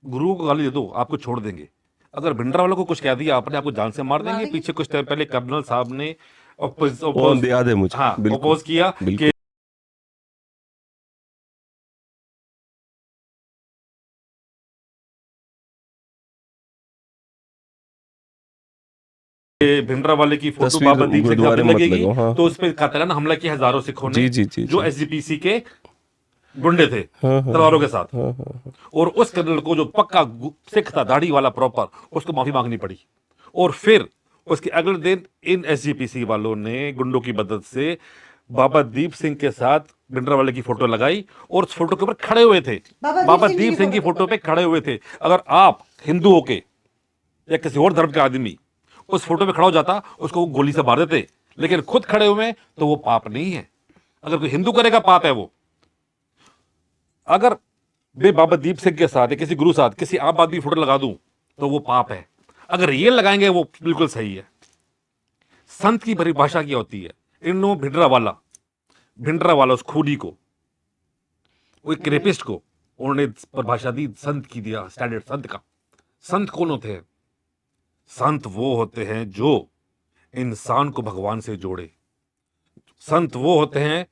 गुरुओं को गाली दे दो आपको छोड़ देंगे, अगर भिंडरा वालों को कुछ कह दिया आपने आपको जान से मार देंगे। पीछे कुछ टाइम पहले कर्नल साहब ने वो याद है मुझे, हाँ बिल्कुल अपोज किया बिल्कुल। कि भिंडरा वाले की फोटो तस्वीर बाबा दीप सिंह गुरुद्वारे में मत लगेगी, लगाओ, हाँ। तो उस पर कातिलाना हमला किया हजारों सिखों ने, जी जी जी जो जी। एसजीपीसी के गुंडे थे हाँ, हाँ, तलवारों के साथ। हाँ, हाँ, हाँ। और उस कर्नल को जो पक्का सिख था, दाढ़ी वाला प्रॉपर, उसको माफी मांगनी पड़ी। और फिर उसके अगले दिन इन एसजीपीसी वालों ने गुंडों की मदद से बाबा दीप सिंह के साथ भिंडरा वाले की फोटो लगाई और उस फोटो के ऊपर खड़े हुए थे, बाबा दीप सिंह की फोटो पे खड़े हुए थे। अगर आप हिंदू होके या किसी और धर्म का आदमी उस फोटो पे खड़ा हो जाता, उसको वो गोली से मार देते, लेकिन खुद खड़े हुए हैं तो वो पाप नहीं है। अगर कोई हिंदू करेगा पाप है वो। अगर मैं बाबा दीप सिंह के साथ या किसी गुरु साथ किसी आम आदमी की फोटो लगा दूं तो वो पाप है, अगर ये लगाएंगे वो बिल्कुल सही है। संत की परिभाषा क्या होती है? इन्हों भिंडरा वाला उस खूनी को, वो एक रेपिस्ट को उन्होंने परिभाषा दी संत की, दिया स्टैंडर्ड संत का। संत कौन होते हैं? संत वो होते हैं जो इंसान को भगवान से जोड़े, संत वो होते हैं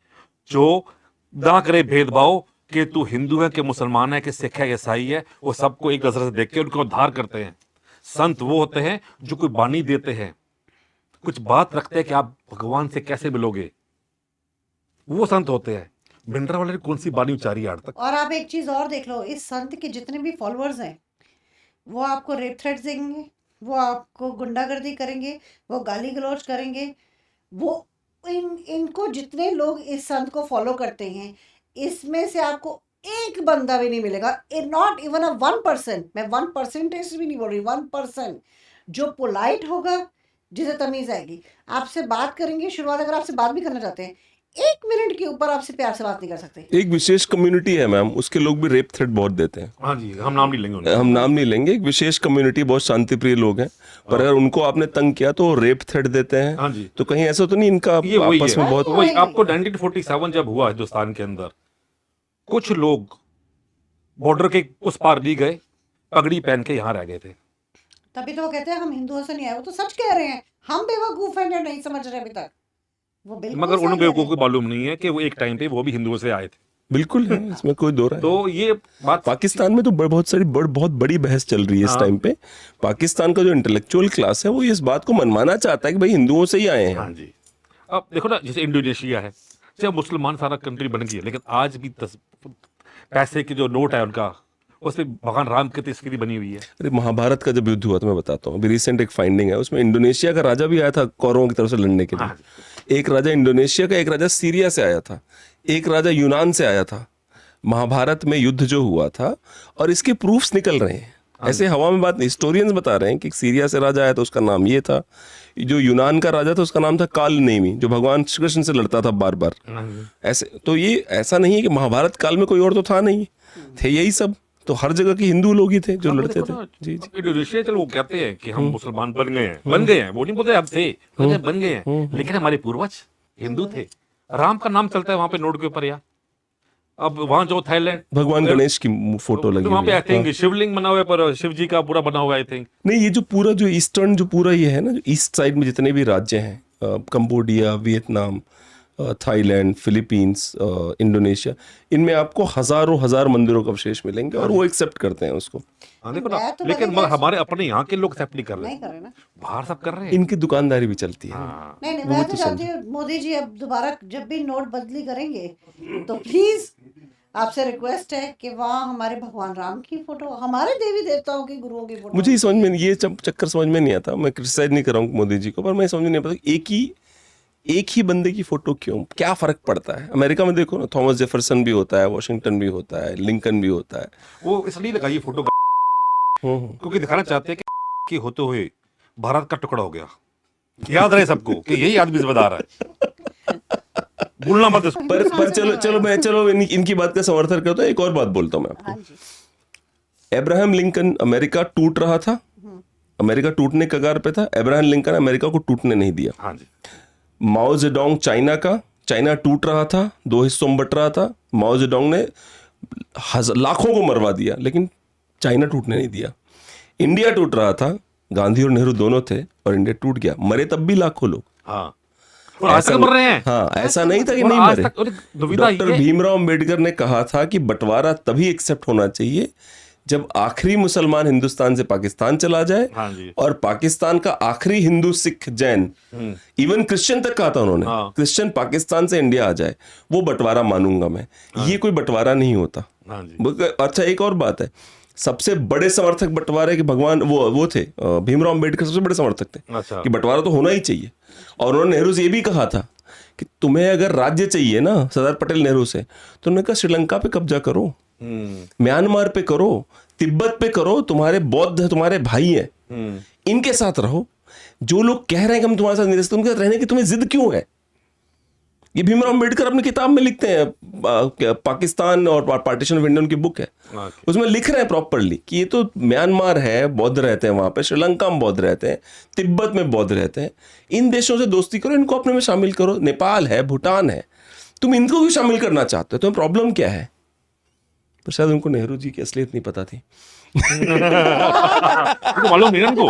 जो ना करे भेदभाव कि तू हिंदू है कि मुसलमान है कि सिख है ईसाई है, वो सबको एक नजर से देख के उनको उद्धार करते हैं। संत वो होते हैं जो कोई बानी देते हैं, कुछ बात रखते हैं कि आप भगवान से कैसे मिलोगे, वो संत होते हैं। भिंडरा वाले ने कौन सी बानी उचारी आज तक? और आप एक चीज और देख लो, इस संत के जितने भी फॉलोअर्स हैं वो आपको रेप थ्रेट्स देंगे, वो आपको गुंडागर्दी करेंगे, वो गाली गलौज करेंगे। वो इनको जितने लोग इस संत को फॉलो करते हैं, इसमें से आपको एक बंदा भी नहीं मिलेगा, नॉट इवन अ 1%, मैं 1% भी नहीं बोल रही, 1% जो पोलाइट होगा, जिसे तमीज आएगी, आपसे बात करेंगे। शुरुआत अगर आपसे बात भी करना चाहते हैं, 1 मिनट के ऊपर आपसे प्यार से बात नहीं कर सकते। एक विशेष कम्युनिटी है मैम, उसके लोग भी रेप थ्रेट बहुत देते हैं। हाँ जी, हम नाम नहीं लेंगे उनका। हम नाम नहीं लेंगे, एक विशेष कम्युनिटी, बहुत शांतिप्रिय लोग हैं, पर अगर उनको आपने तंग किया तो रेप थ्रेट देते हैं। हाँ जी। तो कहीं ऐसा तो नहीं इनका ये वही आपस है, में बहुत वही आपको 1947 जब हुआ हिंदुस्तान के अंदर, कुछ लोग बॉर्डर के उस पार भी गए, पगड़ी पहन के यहाँ रह गए थे। तभी तो वो कहते हैं हम हिंदुओं से नहीं आए। वो तो सच कह रहे हैं, हम बेवकूफ हैं जो नहीं समझ रहे अभी तक। वो बिल्कुल मगर सही उन कह रहे बेवकूफ हैं। को मालूम नहीं है कि वो एक टाइम पे वो भी हिंदुओं से आए थे। बिल्कुल है, इसमें कोई दो राय नहीं। तो ये बात पाकिस्तान में तो बहुत बड़ी बहस चल रही है इस हाँ। टाइम पे। पाकिस्तान का जो इंटेलेक्चुअल क्लास है वो इस बात को मनवाना चाहता है कि भाई हिंदुओं से ही आए हैं। हाँ जी। अब देखो ना, जैसे इंडोनेशिया है, जब मुसलमान सारा कंट्री बन गई है, लेकिन आज भी 10 पैसे की जो नोट है उनका, उसमें भगवान राम की तस्वीर बनी हुई है। अरे महाभारत का जब युद्ध हुआ था, मैं बताता हूँ, अभी रिसेंट एक फाइंडिंग है, उसमें इंडोनेशिया का राजा भी आया था कौरवों की तरफ से लड़ने के लिए। हाँ। एक राजा इंडोनेशिया का, एक राजा सीरिया से आया था, एक राजा यूनान से आया था। महाभारत में युद्ध जो हुआ था, और इसके प्रूफ्स निकल रहे हैं, ऐसे हवा में बात नहीं, हिस्टोरियंस बता रहे हैं कि सीरिया से राजा आया तो उसका नाम ये था, जो यूनान का राजा था उसका नाम था काल नेमी, जो भगवान श्री कृष्ण से लड़ता था बार बार। ऐसे तो ये ऐसा नहीं है कि महाभारत काल में कोई और तो था नहीं, थे यही सब। तो हर जगह के हिंदू लोग ही थे जो लड़ते थे। जी जी। इंडोनेशिया, चलो वो कहते हैं कि हम मुसलमान बन गए हैं, बन गए हैं, वो नहीं बोलते अब थे, बोलते बन गए हैं, लेकिन हमारे पूर्वज हिंदू थे। राम का नाम चलता है वहां पे नोट के ऊपर। या अब वहां जो थाईलैंड, भगवान गणेश की फोटो लगी वहां पे हुई आई है। थिंक शिवलिंग बना हुआ है, पर शिव जी का पूरा बना हुआ है आई थिंक। नहीं, ये जो पूरा जो ईस्टर्न जो पूरा ये है ना, जो ईस्ट साइड में जितने भी राज्य हैं, Cambodia, Vietnam, Thailand, Philippines, Indonesia, इनमें आपको हजारों हजार मंदिरों का अवशेष मिलेंगे और वो एक्सेप्ट करते हैं उसको। हाँ, देखो ना, मैं तो लेकिन बड़ी हमारे अपने यहाँ के लोग एक्सेप्ट नहीं कर रहे, नहीं कर रहे ना। बाहर सब कर रहे हैं। इनकी दुकानदारी भी चलती है। हाँ। नहीं नहीं, मैं तो चाहती हूँ मोदी जी अब दोबारा जब भी नोट बदली करेंगे तो प्लीज आपसे रिक्वेस्ट है कि वहाँ हमारे भगवान राम की फोटो, हमारे देवी देवताओं की, गुरुओं की फोटो। मुझे ये समझ में, ये चक्कर समझ में नहीं आता। मैं क्रिटिसाइज नहीं कर रहा हूँ मोदी जी को, पर मैं समझ में नहीं आता एक ही बंदे की फोटो क्यों, क्या फर्क पड़ता है? अमेरिका में देखो ना, थॉमस जेफरसन भी होता है, वॉशिंगटन भी होता है, लिंकन भी होता है। वो इसलिए लगाई फोटो क्योंकि दिखाना चाहते हैं कि होते हुए भारत का टुकड़ा हो गया। याद रहे सबको कि यही आदमी जिम्मेदार है, भूलना मत इसको। पर चलो इनकी बात का समर्थन करता हूँ। एक और बात बोलता हूँ मैं हाँ आपको। जी। अब्राहम लिंकन, अमेरिका टूट रहा था, अमेरिका टूटने के कगार पे था, अब्राहम लिंकन अमेरिका को टूटने नहीं दिया। हाँ जी। माओ जेडोंग चाइना टूट रहा था, 2 हिस्सों में बट रहा था, माओ जेडोंग ने लाखों को मरवा दिया, लेकिन चाइना टूटने नहीं दिया। इंडिया टूट रहा था, गांधी और नेहरू दोनों थे, और इंडिया टूट गया, मरे तब भी लाखों लोग। हाँ, और आज तक मर रहे हैं। हाँ, ऐसा नहीं था कि और नहीं आज मरे। तक- और दुविधा ये डॉक्टर है- भीमराव अंबेडकर ने कहा था कि बंटवारा तभी एक्सेप्ट होना चाहिए जब आखिरी मुसलमान हिंदुस्तान से पाकिस्तान चला जाए, हाँ जी। और पाकिस्तान का आखिरी हिंदू, सिख, जैन, इवन क्रिश्चियन तक कहा था उन्होंने, हाँ। क्रिश्चियन पाकिस्तान से इंडिया आ जाए, वो बंटवारा मानूंगा मैं। ये कोई बंटवारा नहीं होता। हाँ जी। अच्छा, एक और बात है, सबसे बड़े समर्थक बंटवारे के भगवान वो थे, भीमराव अंबेडकर सबसे बड़े समर्थक थे अच्छा। कि बंटवारा तो होना ही चाहिए। और उन्होंने नेहरू से ये भी कहा था कि तुम्हें अगर राज्य चाहिए ना, सरदार पटेल नेहरू से, तो उन्होंने कहा श्रीलंका पे कब्जा करो, म्यांमार पे करो, तिब्बत पे करो, तुम्हारे बौद्ध तुम्हारे भाई हैं, इनके साथ रहो। जो लोग कह रहे हैं कि हम तुम्हारे साथ नहीं रह सकते, उनके साथ रहने की तुम्हें जिद क्यों है? ये भीमराव अंबेडकर अपनी किताब में लिखते हैं, पाकिस्तान और पार्टीशन ऑफ इंडिया, उनकी बुक है, उसमें लिख रहे हैं प्रॉपरली कि ये तो म्यांमार है, बौद्ध रहते हैं वहां पे, श्रीलंका में बौद्ध रहते हैं, तिब्बत में बौद्ध रहते हैं, इन देशों से दोस्ती करो, इनको अपने में शामिल करो। नेपाल है, भूटान है, तुम इनको भी शामिल करना चाहते हो, तुम्हें प्रॉब्लम क्या है? पर शायद उनको नेहरू जी की असलियत नहीं पता थी। तो मालूम नहीं ना उनको।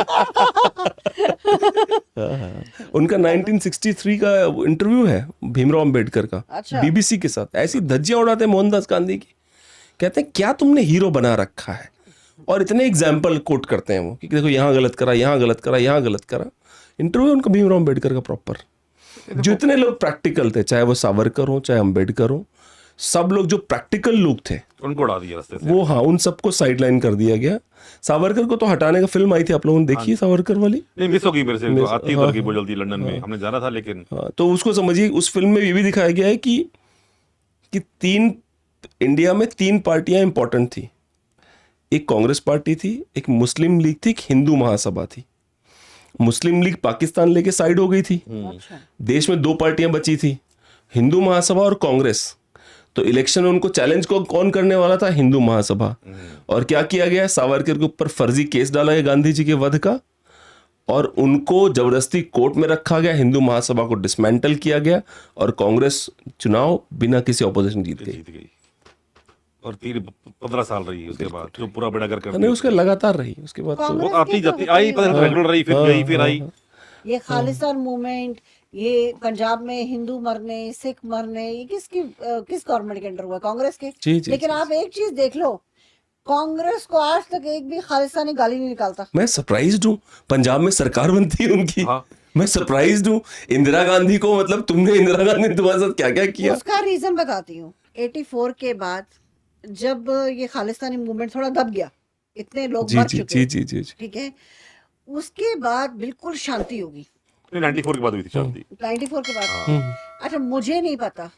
उनका 1963 का इंटरव्यू है भीमराव अंबेडकर का, अच्छा। बीबीसी के साथ। ऐसी धज्जियां उड़ाते हैं मोहनदास गांधी की, कहते हैं क्या तुमने हीरो बना रखा है, और इतने एग्जाम्पल कोट करते हैं वो कि देखो यहाँ गलत करा, यहाँ गलत करा, यहाँ गलत करा। इंटरव्यू उनका भीमराव अंबेडकर का प्रॉपर। जितने लोग प्रैक्टिकल थे, चाहे वो सावरकर हो चाहे अंबेडकर हो, सब लोग जो प्रैक्टिकल लोग थे उनको उड़ा दिया रास्ते से। वो, हाँ, उन सबको साइडलाइन कर दिया गया। सावरकर को तो हटाने का फिल्म आई थी, आप लोगों ने देखी है सावरकर वाली? नहीं, मिस हो गई मेरे से, तो आती हाँ, उतर की बहुत जल्दी लंदन में, हमने जाना था लेकिन। हाँ, तो उसको समझिए, उस फिल्म में ये भी दिखाया गया है कि इंडिया में 3 पार्टियां इंपॉर्टेंट थी। एक कांग्रेस पार्टी थी, एक मुस्लिम लीग थी, एक हिंदू महासभा थी। मुस्लिम लीग पाकिस्तान लेके साइड हो गई थी, अच्छा। देश में 2 पार्टियां बची थी, हिंदू महासभा और कांग्रेस। तो इलेक्शन में उनको चैलेंज को कौन करने वाला था? हिंदू महासभा। और क्या किया गया? सावरकर के ऊपर फर्जी केस डाला गया गांधी जी के वध का, और उनको जबरदस्ती कोर्ट में रखा गया। हिंदू महासभा को डिसमेंटल किया गया, और कांग्रेस चुनाव बिना किसी ऑपोजिशन जीत गई। जीत गई और 15 साल रही उसके बाद, जो पूरा बेड़ागर कर नहीं, दिया। उसके लगातार रही उसके बाद तो। वो कांग्रेस आती की तो जाती होती आई, है। पता रेगुलर रही, फिर गई, फिर आई। ये खालिस्तान मूवमेंट, ये पंजाब में हिंदू मरने, सिख मरने, ये किस गवर्नमेंट के अंडर हुआ? कांग्रेस के। जी, जी, लेकिन जी, आप एक चीज देख लो, कांग्रेस को आज तक एक भी खालिस्तानी गाली नहीं निकालता। मैं सरप्राइज्ड हूँ, पंजाब में सरकार बनती है उनकी। हाँ। मैं सरप्राइज्ड हूँ। इंदिरा गांधी को, मतलब तुमने, इंदिरा गांधी ने तुम्हारे साथ क्या क्या किया? उसका रीजन बताती हूँ। 84 के बाद जब ये खालिस्तानी मूवमेंट थोड़ा दब गया, इतने लोग जी मर जी चुके, जी जी जी। ठीक है, उसके बाद बिल्कुल शांति होगी। 94 के बाद हुई थी शांति। 94 के बाद। अच्छा, मुझे नहीं पता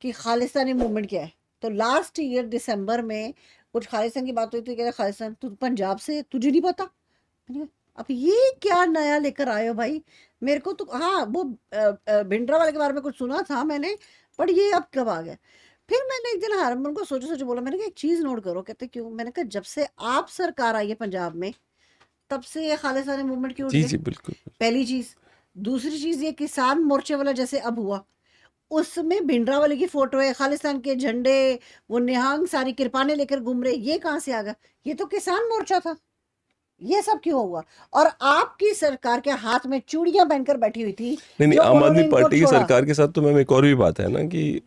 कि खालिस्तानी मूवमेंट क्या है। तो लास्ट ईयर दिसंबर में कुछ खालिस्तान की बात हुई थी, कह रहे खालिस्तान, तू पंजाब से, तुझे नहीं पता? मैंने कहा, अब ये क्या नया लेकर आए हो भाई? मेरे को तो, हाँ, वो भिंडरा वाले के बारे में कुछ सुना था मैंने, पर ये अब कब आ गया? फिर मैंने एक दिन हरमन को सोचे बोला, मैंने कहा एक चीज नोट करो। कहते क्यों? मैंने कहा जब से आप सरकार आई है पंजाब में, तब से ये खालिस्तानी मूवमेंट क्यों उठ जी गई? जी बिल्कुल। पहली चीज। दूसरी चीज, ये किसान मोर्चे वाला जैसे अब हुआ, उसमें भिंडरा वाले की फोटो है, खालिस्तान के झंडे, वो निहंग सारी किरपाने लेकर घूम रहे, ये कहाँ से आ गया? ये तो किसान मोर्चा था। ये सब क्यों हुआ? और आपकी सरकार के हाथ में चूड़ियां पहनकर बैठी हुई थी। नहीं, जो आम उन्होंने आदमी इनको पार्टी की छोड़ा। सरकार के साथ तो मैम एक और भी बात है ना कि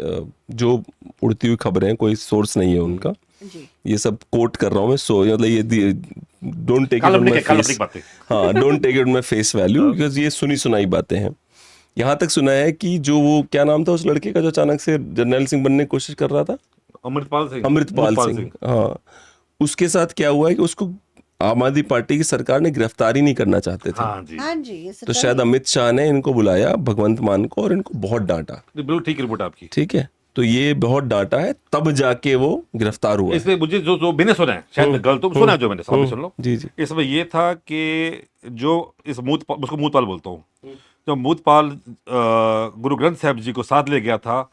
जो उड़ती हुई खबरें हैं, कोई सोर्स नहीं है उनका, जी। ये सब कोट कर रहा हूँ मैं। सो मतलब ये don't take it on my काल्पनिक फेस। बातें। हाँ, don't take it on my face value, because ये सुनी सुनाई बातें हैं। यहाँ तक सुना है कि जो वो क्या नाम था उस लड़के का जो अचानक से जर्नैल सिंह बनने की कोशिश कर रहा था, अमृतपाल सिंह। हाँ, उसके साथ क्या हुआ है कि उसको आम आदमी पार्टी की सरकार ने गिरफ्तारी नहीं करना चाहते थे। हाँ जी, हाँ जी, ये तो सरकार शायद अमित शाह ने इनको बुलाया, भगवंत मान को, और इनको बहुत डांटा। बिल्कुल ठीक रिपोर्ट आपकी। ठीक है, तो ये बहुत डांटा है, तब जाके वो गिरफ्तार हुआ है। इसमें मुझे जो मैंने सुना है, शायद मैं गलत हूँ, सुना है जो मैंने, सामने सुन लो। जी जी। इसमें ये था कि जो इस उसको मूतपाल बोलता हूँ, जो मूतपाल गुरु ग्रंथ साहब जी को साथ ले गया था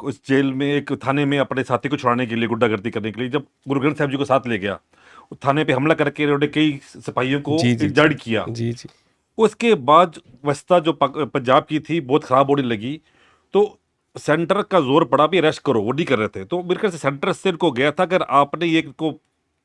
उस जेल में, एक थाने में अपने साथी को छुड़ाने के लिए, गुंडागर्दी करने के लिए, जब गुरु ग्रंथ साहब जी को साथ ले गया, थाने पे हमला करके उन्होंने कई सिपाहियों को जी जी जड़ किया। जी जी। उसके बाद व्यवस्था जो पंजाब की थी बहुत खराब होने लगी, तो सेंटर का जोर पड़ा भी अरेस्ट करो, वो नहीं कर रहे थे। तो मेरे ख्याल से सेंटर से इनको गया था, अगर आपने ये को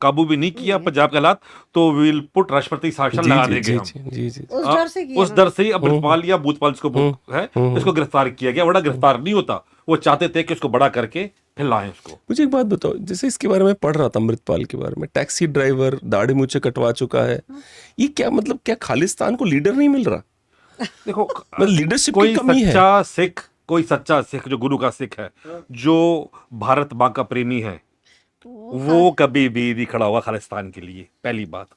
काबू भी नहीं किया पंजाब के हालात, तो विल पुट राष्ट्रपति शासन जी लगा जी देंगे जी हम। जी जी। उस डर से किया उस ना। डर से ही अमृतपाल या भूतपाल जिसको है, इसको गिरफ्तार किया गया, वरना गिरफ्तार नहीं होता। वो चाहते थे कि उसको बड़ा करके फिर लाएं उसको। मुझे एक बात बताओ, जैसे इसके बारे में पढ़ रहा था, अमृतपाल के बारे में, टैक्सी ड्राइवर, दाढ़ी मूंछें कटवा चुका है, ये क्या मतलब, क्या खालिस्तान को लीडर नहीं मिल रहा? देखो, मतलब लीडरशिप की कोई कमी है। सच्चा सिख, कोई सच्चा सिख जो गुरु का सिख है, जो भारत माँ का प्रेमी है, वो कभी भी नहीं खड़ा होगा खालिस्तान के लिए। पहली बात,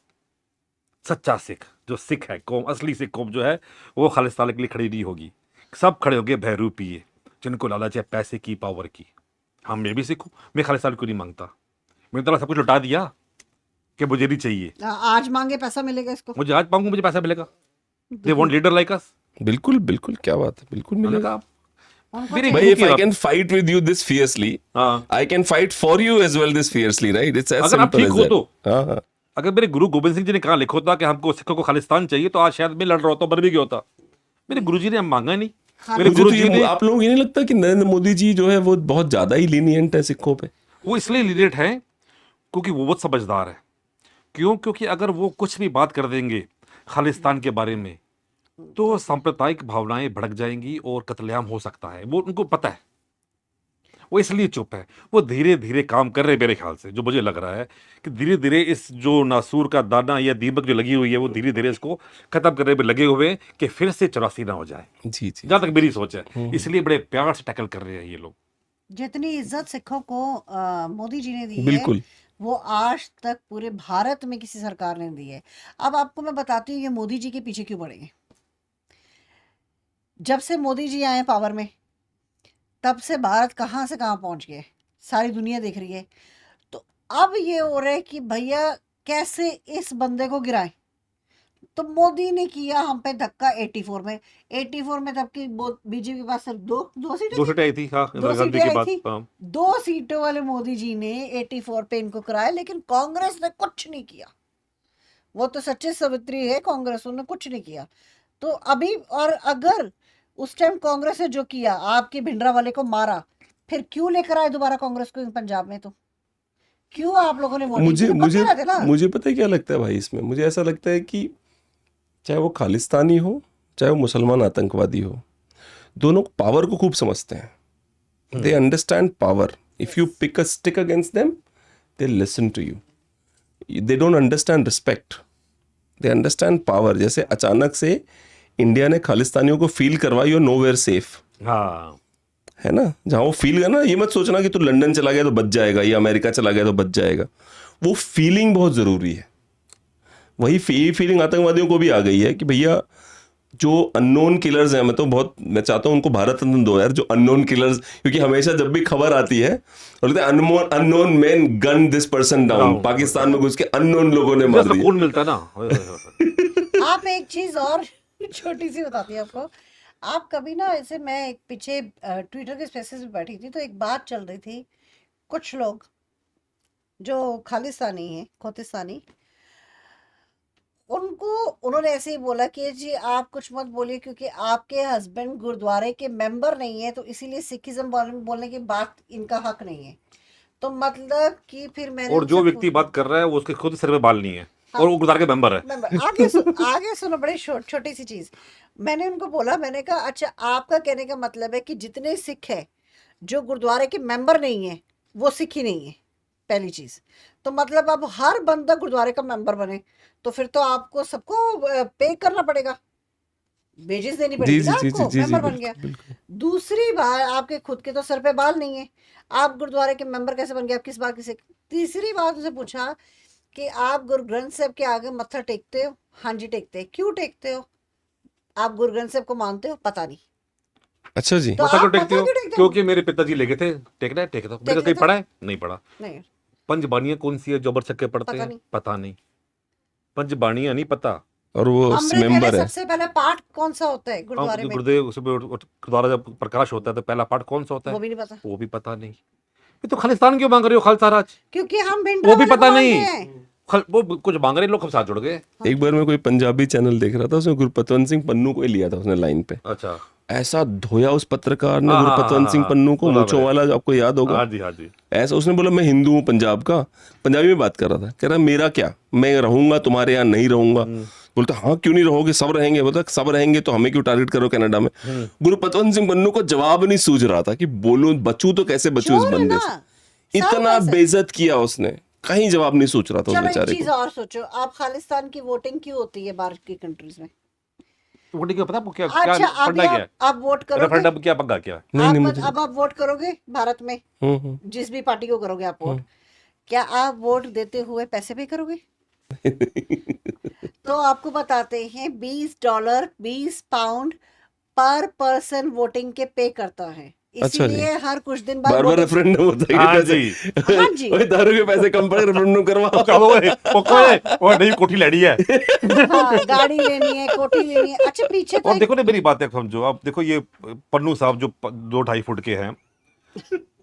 सच्चा सिख जो सिख है, कौम, असली सिख कौम जो है, वो खालिस्तान के लिए खड़ी नहीं होगी। सब खड़े होंगे बहरूपिये, जिनको लालच है पैसे की, पावर की। हाँ, मैं भी सिख हूँ, मैं खालिस्तान क्यों नहीं मांगता? मैंने तरह सब कुछ लुटा दिया कि मुझे नहीं चाहिए। आज मांगे पैसा मिलेगा इसको। मुझे आज मांगू, मुझे पैसा मिलेगा। They want leader like us. बिल्कुल बिल्कुल, क्या बात है, बिल्कुल मिलेगा। उनको भाई, if I can fight with you this fiercely, हाँ, I can fight for you as well this fiercely, right? It's as अगर आप simple ठीक as हो that. तो। हाँ हाँ। अगर मेरे गुरु गोविंद सिंह जी ने कहा लिखा होता कि हमको सिखों को खालिस्तान चाहिए, तो आज शायद मैं लड़ रहा होता, मर भी गया होता। मेरे गुरुजी ने मांगा नहीं। मेरे मुझे तो गुरुजी ने, आप लोगों को ये नहीं लगता कि नरेंद्र मोदी जी जो है वो बहुत ज्यादा ही लीनियंट है सिखों पे? वो इसलिए लीडर है क्योंकि वो बहुत समझदार है। क्यों? क्योंकि अगर वो कुछ भी बात कर देंगे, खालिस्तान के बारे में, तो सांप्रदायिक भावनाएं भड़क जाएंगी और कत्लेआम हो सकता है। वो उनको पता है, वो इसलिए चुप है। वो धीरे धीरे काम कर रहे हैं, मेरे ख्याल से जो मुझे लग रहा है कि धीरे धीरे इस जो नासूर का दाना या दीमक जो लगी हुई है, वो धीरे धीरे इसको खत्म करने में लगे हुए हैं कि फिर से 84 ना हो जाए। जी जी जहां तक मेरी सोच है, इसलिए बड़े प्यार से टैकल कर रहे हैं ये लोग। जितनी इज्जत सिखों को मोदी जी ने दी है, बिल्कुल। वो आज तक पूरे भारत में किसी सरकार ने दी है। अब आपको मैं बताती हूँ ये मोदी जी के पीछे क्यों पड़े हैं। जब से मोदी जी आए पावर में, तब से भारत कहाँ से कहाँ पहुंच गए, सारी दुनिया देख रही है। तो अब ये हो रहा है कि भैया कैसे इस बंदे को गिराएं। तो मोदी ने किया हम पे धक्का 84 में। 84 में तब की बीजेपी के पास सिर्फ दो सीटें दो थी। सीटें आई थी, हाँ, इंदिरा दो गांधी सीटें के आई बाद। थी। हाँ। 2 सीटों वाले मोदी जी ने 84 पे इनको कराया, लेकिन कांग्रेस ने कुछ नहीं किया। वो तो सच्चे सवित्री है कांग्रेस, उन्होंने कुछ नहीं किया। तो अभी, और अगर उस टाइम कांग्रेस ने जो किया, आपके भिंडरा वाले को मारा, फिर क्यों लेकर आए दोबारा कांग्रेस को पंजाब में? तो क्यों आप लोगों ने वोटिंग मुझे की? तो मुझे करते रहते ना। मुझे पता है क्या लगता है भाई इसमें, मुझे ऐसा लगता है कि चाहे वो खालिस्तानी हो, चाहे वो मुसलमान आतंकवादी हो, दोनों पावर को खूब समझते हैं। They understand power. If you pick a stick against them, they listen to you. They don't understand respect, they understand power. जैसे अचानक से इंडिया ने खालिस्तानियों को फील करवाई, यू नोवेयर सेफ, हाँ, है ना। जहां वो फील करना, ये मत सोचना कि तू लंदन चला गया तो बच जाएगा या अमेरिका चला गया तो बच जाएगा। वो फीलिंग बहुत जरूरी है। वही फीलिंग आतंकवादियों को भी आ गई है कि भैया जो अननोन किलर्स हैं, मैं चाहता हूं उनको भारत रत्न दो यार, जो अननोन किलर्स, क्योंकि हमेशा जब भी खबर आती है बोलते हैं unknown man gun this person down, Pakistan में घुस के अननोन लोगों ने मार दिया। सुकून मिलता है ना। ओए, ओए, ओए। आप एक चीज और छोटी सी बताती हूँ आपको। आप कभी ना, ऐसे मैं एक पीछे ट्विटर के स्पेसेस में बैठी थी, तो एक बात चल रही थी। कुछ लोग जो खालिस्तानी हैं, खोतिस्तानी, उनको उन्होंने ऐसे ही बोला कि जी आप कुछ मत बोलिए क्योंकि आपके हस्बैंड गुरुद्वारे के मेंबर नहीं है, तो इसीलिए सिखिज्म बोलने की बात इनका हक नहीं है। तो मतलब कि फिर मैंने और जो उनसे व्यक्ति बात कर रहा है वो उसके खुद सिर में बाल नहीं है, और वो गुरुद्वारे के मेंबर है। आगे सुनो, बड़ी छोटी सी चीज। मैंने उनको बोला, मैंने कहा अच्छा आपका कहने का मतलब है कि जितने सिख है जो गुरुद्वारे के मेंबर नहीं है वो सिख ही नहीं है, पहली चीज। तो मतलब अब हर बंदा गुरुद्वारे का मेंबर बने, तो फिर तो आपको सबको पे करना पड़ेगा, वेजेस देनी पड़ेगी ना आपको, मेंबर बन गया। दूसरी बात, आपके खुद के तो सर पे बाल नहीं है, आप गुरुद्वारे के मेंबर कैसे बन गए? आप किस बात की सिख? तीसरी बात उसे पूछा कि आप गुरु ग्रंथ साहब के आगे मत्था टेकते हो? हाँ जी टेकते हैं। क्यों टेकते हो? आप गुरु ग्रंथ साहब को मानते हो? पता नहीं। अच्छा जी। तो मत्था आप क्यों टेकते मत्था हो? क्यों टेकते हो? क्योंकि मेरे पिताजी लेके थे, टेकना है टेकता हूं। मैंने कहीं पढ़ा है? नहीं पढ़ा। नहीं, पंचबाणियां कौन सी है जो अबर छक्के पढ़ते पता हैं? नहीं। पता नहीं, पंचबाणियां नहीं पता। और वो अमृत वेले मेंबर है। सबसे पहला पाठ कौन सा होता है गुरुद्वारे में? गुरुदेव उसमें गुरुद्वारा जब प्रकाश होता है तो पहला पाठ कौन सा होता वो है? भी नहीं पता। वो भी पता नहीं। ये तो खालिस्तान क्यों मांग रहे हो खालसा राज? क्योंकि हम भिंड वो भी पता नहीं। वो कुछ मांग रहे, लोग हम साथ जुड़ गए। एक बार मैं कोई पंजाबी चैनल देख रहा था, उसमें गुरपतवंत सिंह पन्नू को ही लिया था उसने लाइन पे। अच्छा, ऐसा धोया उस पत्रकार ने हाँ, गुरपतवंत हाँ, सिंह हाँ, पन्नू को, बराबर मूंछों है। वाला, जो आपको याद होगा। हाँ जी, हाँ जी। ऐसा उसने बोला मैं हिंदू हूँ पंजाब का, पंजाबी में बात कर रहा था, कह रहा मेरा क्या, मैं रहूंगा तुम्हारे यहाँ नहीं रहूंगा। बोलता हाँ क्यों नहीं रहोगे, सब रहेंगे। बोलता सब रहेंगे तो हमें क्यों टारगेट करो कनाडा में। गुरपतवंत सिंह पन्नू को जवाब नहीं सूझ रहा था कि बोलूं, बचूं तो कैसे बचूं इस चोर है बंदे ना, से। इतना सब बेइज्जत किया उसने, कहीं जवाब नहीं सोच रहा था उस चलो एक बेचारे चीज को। और सोचो, आप खालिस्तान की वोटिंग क्यों होती है बाहर की कंट्रीज में? वोटिंग का पता आपको क्या अच्छा क्या अभी फंडा क्या है? आप वोट करोगे, रेफरेंडम क्या पंगा क्या है? नहीं, नहीं, मुझे अब आप वोट करोगे भारत में, जिस भी पार्टी को करोगे आप वोट, क्या आप वोट देते हुए पैसे पे करोगे? तो आपको बताते हैं $20 $20 पर पर्सन वोटिंग के पे करता है। अच्छा जी। इसीलिए हर कुछ दिन बाद बार बार voting- रेफरेंडम होता है कि हाँ पैसे जी। हाँ जी। ओए दारू के पैसे कम पड़े, रेफरेंडम करवाओ। क्या वो नई कोठी लड़ी है। हाँ, गाड़ी लेनी है, कोठी लेनी है। अच्छा पीछे तो और एक- देखो ना, मेरी बात है समझो आप, देखो ये पन्नू साहब जो 2-2.5 फुट के हैं,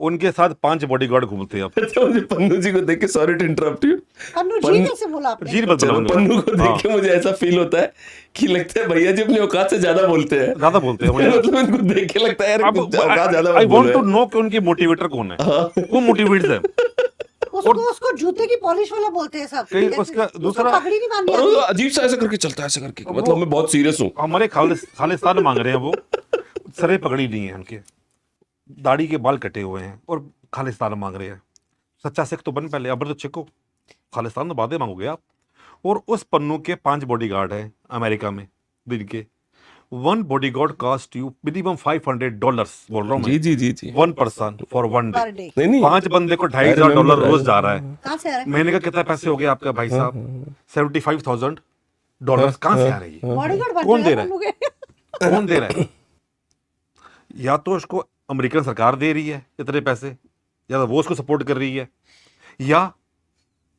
उनके साथ 5 बॉडीगार्ड घूमते हैं अब। अच्छा, मुझे पन्नू जी को देख के, sorry to interrupt you, Annu ji Pannu- कैसे बोला आपने? जी मत चलो बोलो, पन्नू को देख हाँ, के मुझे ऐसा फील होता है कि लगता है भैया जी अपनी औकात से ज्यादा बोलते हैं। ज्यादा बोलते हैं मुझे। मतलब इनको देख के लगता है यार कुछ औकात ज्यादा आई मत वांट टू बोलो नो कि उनकी मोटिवेटर कौन है, हाँ। वो मोटिवेट्स है। उसको जूते की पॉलिश वाला बोलते हैं सब। कहीं उसका उसको दूसरा पगड़ी नहीं बांधनी और वो आती। अजीब सा ऐसा करके चलता है, ऐसा करके, मतलब मैं बहुत सीरियस हूँ। हमारे खालिस्तान मांग रहे हैं वो, सरे पगड़ी नहीं है उनके, दाढ़ी के बाल कटे हुए हैं और खालिस्तान मांग रहे हैं। सच्चा सिख तो बन पहले, अब तो चिको, खालिस्तान तो बाद में मांगोगे आप। और उस पन्नू के 5 बॉडीगार्ड हैं अमेरिका में दिन के। 1 बॉडीगार्ड कॉस्ट यू मिनिमम $500 बोल रहा हूँ जी मैं, जी जी जी। 1 person for 1 per day. Day. नहीं नहीं, 5 बंदे को I $2,500 remember, रोज जा रहा है। कहाँ से आ रहा है? महीने का कितना पैसे हो गए आपका भाई साहब? $75,000 कहाँ से आ रही है? बॉडीगार्ड बन कौन दे रहा रहा है? कौन दे रहा है? या तो उसको अमेरिकन सरकार दे रही है इतने पैसे, या तो वो उसको सपोर्ट कर रही है, या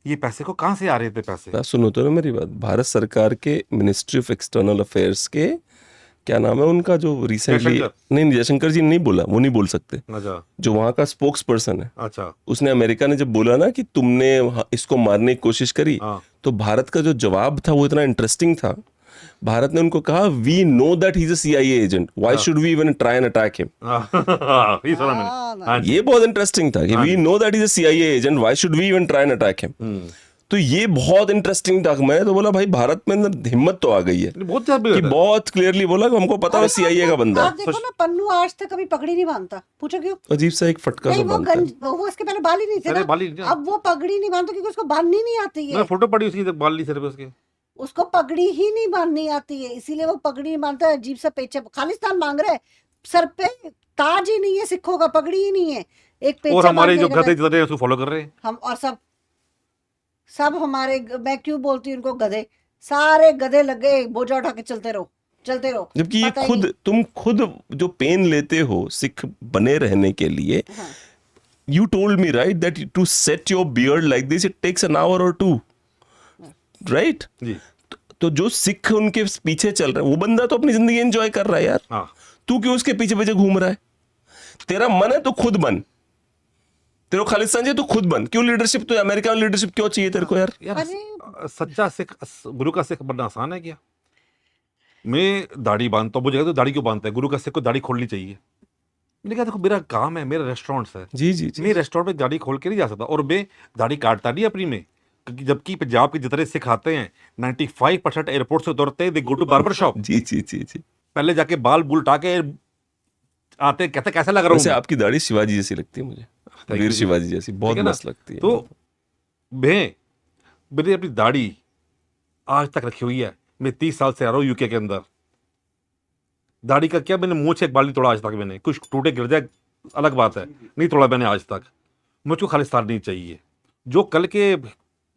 ये पैसे को कहाँ से आ रहे थे पैसे? बात सुनो तो ना मेरी बात। भारत सरकार के मिनिस्ट्री ऑफ एक्सटर्नल अफेयर्स के क्या नाम है उनका, जो रिसेंटली, जयशंकर। नहीं जयशंकर जी ने नहीं बोला, वो नहीं बोल सकते, अच्छा जो वहाँ का स्पोक्स पर्सन है, अच्छा। उसने अमेरिका ने जब बोला ना कि तुमने इसको मारने की कोशिश करी, हाँ तो भारत का जो जवाब था वो इतना इंटरेस्टिंग था। भारत ने उनको कहा, we know that he is a CIA agent, why should we even try and attack him. ये सुना मैंने। हाँ जी। ये बहुत इंटरेस्टिंग था कि we know that is a CIA agent, why should we even try and attack him. तो ये बहुत इंटरेस्टिंग था। मैंने तो बोला भाई भारत में अंदर हिम्मत तो आ गई है बहुत ज्यादा कि बहुत क्लियरली बोला कि हमको पता है CIA का बंदा आप देखो ना, पन्नू आज तक कभी पगड़ी नहीं बांधता। पूछो क्यों? है। अजीब सा एक फटका सा नहीं, वो बांधता है। वो उसके पहले बाल ही नहीं थे अरे ना। बाल ही नहीं थे। अब वो पगड़ी नहीं बांधता क्योंकि उसको बांधनी नहीं आती मैं है। फोटो पड़ी उसकी, बाल ली सिर पे उसके। उसको पगड़ी ही नहीं बांधनी आती है, इसीलिए वो पगड़ी नहीं बांधता है। अजीब सा पेचा खालिस्तान मांग रहा है, सर पे ताज ही नहीं है सिखों का, पगड़ी ही नहीं है, एक पेचा और हमारे बांध जो के गधे रखा है। जितने उसको फॉलो कर रहे हैं। हम और सब हमारे, मैं क्यों बोलती हूँ उनको गधे, सारे गधे लगे बोझा उठा के चलते रहो चलते रहो। जबकि ये पता ही खुद, तुम खुद जो पेन लेते हो सिख बने रहने के लिए, नहीं। हाँ। you told me right that to set your beard like this it takes an hour or two, right? जी तो जो सिख उनके पीछे चल रहा है वो बंदा तो अपनी जिंदगी एंजॉय कर रहा है यार। हाँ। तू क्यों उसके पीछे पीछे घूम रहा है? तेरा मन है तो खुद बन, तेरे को खालिस्तान चाहिए तो खुद बन। क्यों लीडरशिप, तो अमेरिका में लीडरशिप क्यों चाहिए तेरे को यार? यार सच्चा सिख, गुरु का सिख बनना आसान है क्या? मैं दाढ़ी बांधता हूँ, मुझे कहते हो दाढ़ी क्यों बांधता है? गुरु का सिख को दाढ़ी खोलनी चाहिए। मैंने कहा देखो मेरा काम है, मेरा रेस्टोरेंट्स है, जी जी जी। मैं रेस्टोरेंट में दाढ़ी खोल के नहीं जा सकता, और मैं दाढ़ी काटता नहीं अपनी में, क्योंकि जबकि पंजाब के जितने सिख आते हैं 95% एयरपोर्ट से उतरते हैं, दे गो टू बार्बर शॉप, जी जी जी जी। पहले जाके बाल बुल उठा के आते हैं, कहते कैसा लग रहा वैसे हूँ। आपकी दाढ़ी शिवाजी जैसी लगती है मुझे, Thank वीर you। शिवाजी जैसी, बहुत ठीक है ना? मस्त लगती है। तो मैंने अपनी दाढ़ी आज तक रखी हुई है। मैं 30 साल से आ रहा हूँ यूके के अंदर। दाढ़ी का क्या, मैंने मुंह से एक बाल नहीं तोड़ा आज तक। मैंने कुछ टूटे गिर जाए अलग बात है, नहीं तोड़ा मैंने आज तक। मुझको खालिस्तान नहीं चाहिए। जो कल के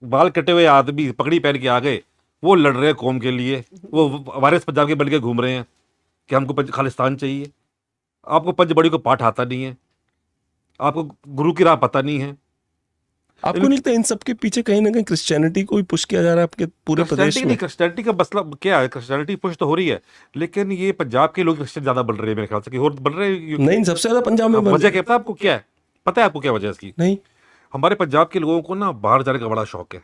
बाल कटे हुए आदमी पगड़ी पहन के आ गए, वो लड़ रहे हैं कौम के लिए, वो वारिस पंजाब के बन के घूम रहे हैं कि हमको खालिस्तान चाहिए। आपको पंचबड़ी को पाठ आता नहीं है, आपको गुरु की राह पता नहीं है। आपको नहीं लगता इन सब के पीछे कहीं ना कहीं क्रिश्चियनिटी को भी पुश किया जा रहा है आपके पूरे प्रदेश में? क्रिश्चियनिटी का मसला क्या है? क्रिश्चियनिटी पुश तो हो रही है, लेकिन ये पंजाब के लोग क्रिश्चियन ज्यादा बन रहे हैं मेरे ख्याल से, कि और बन रहे हैं। नहीं, सबसे ज्यादा पंजाब में बन वजह रहे क्या पता है आपको? क्या है पता है आपको? क्या वजह है इसकी? नहीं। हमारे पंजाब के लोगों को ना बाहर जाने का बड़ा शौक है,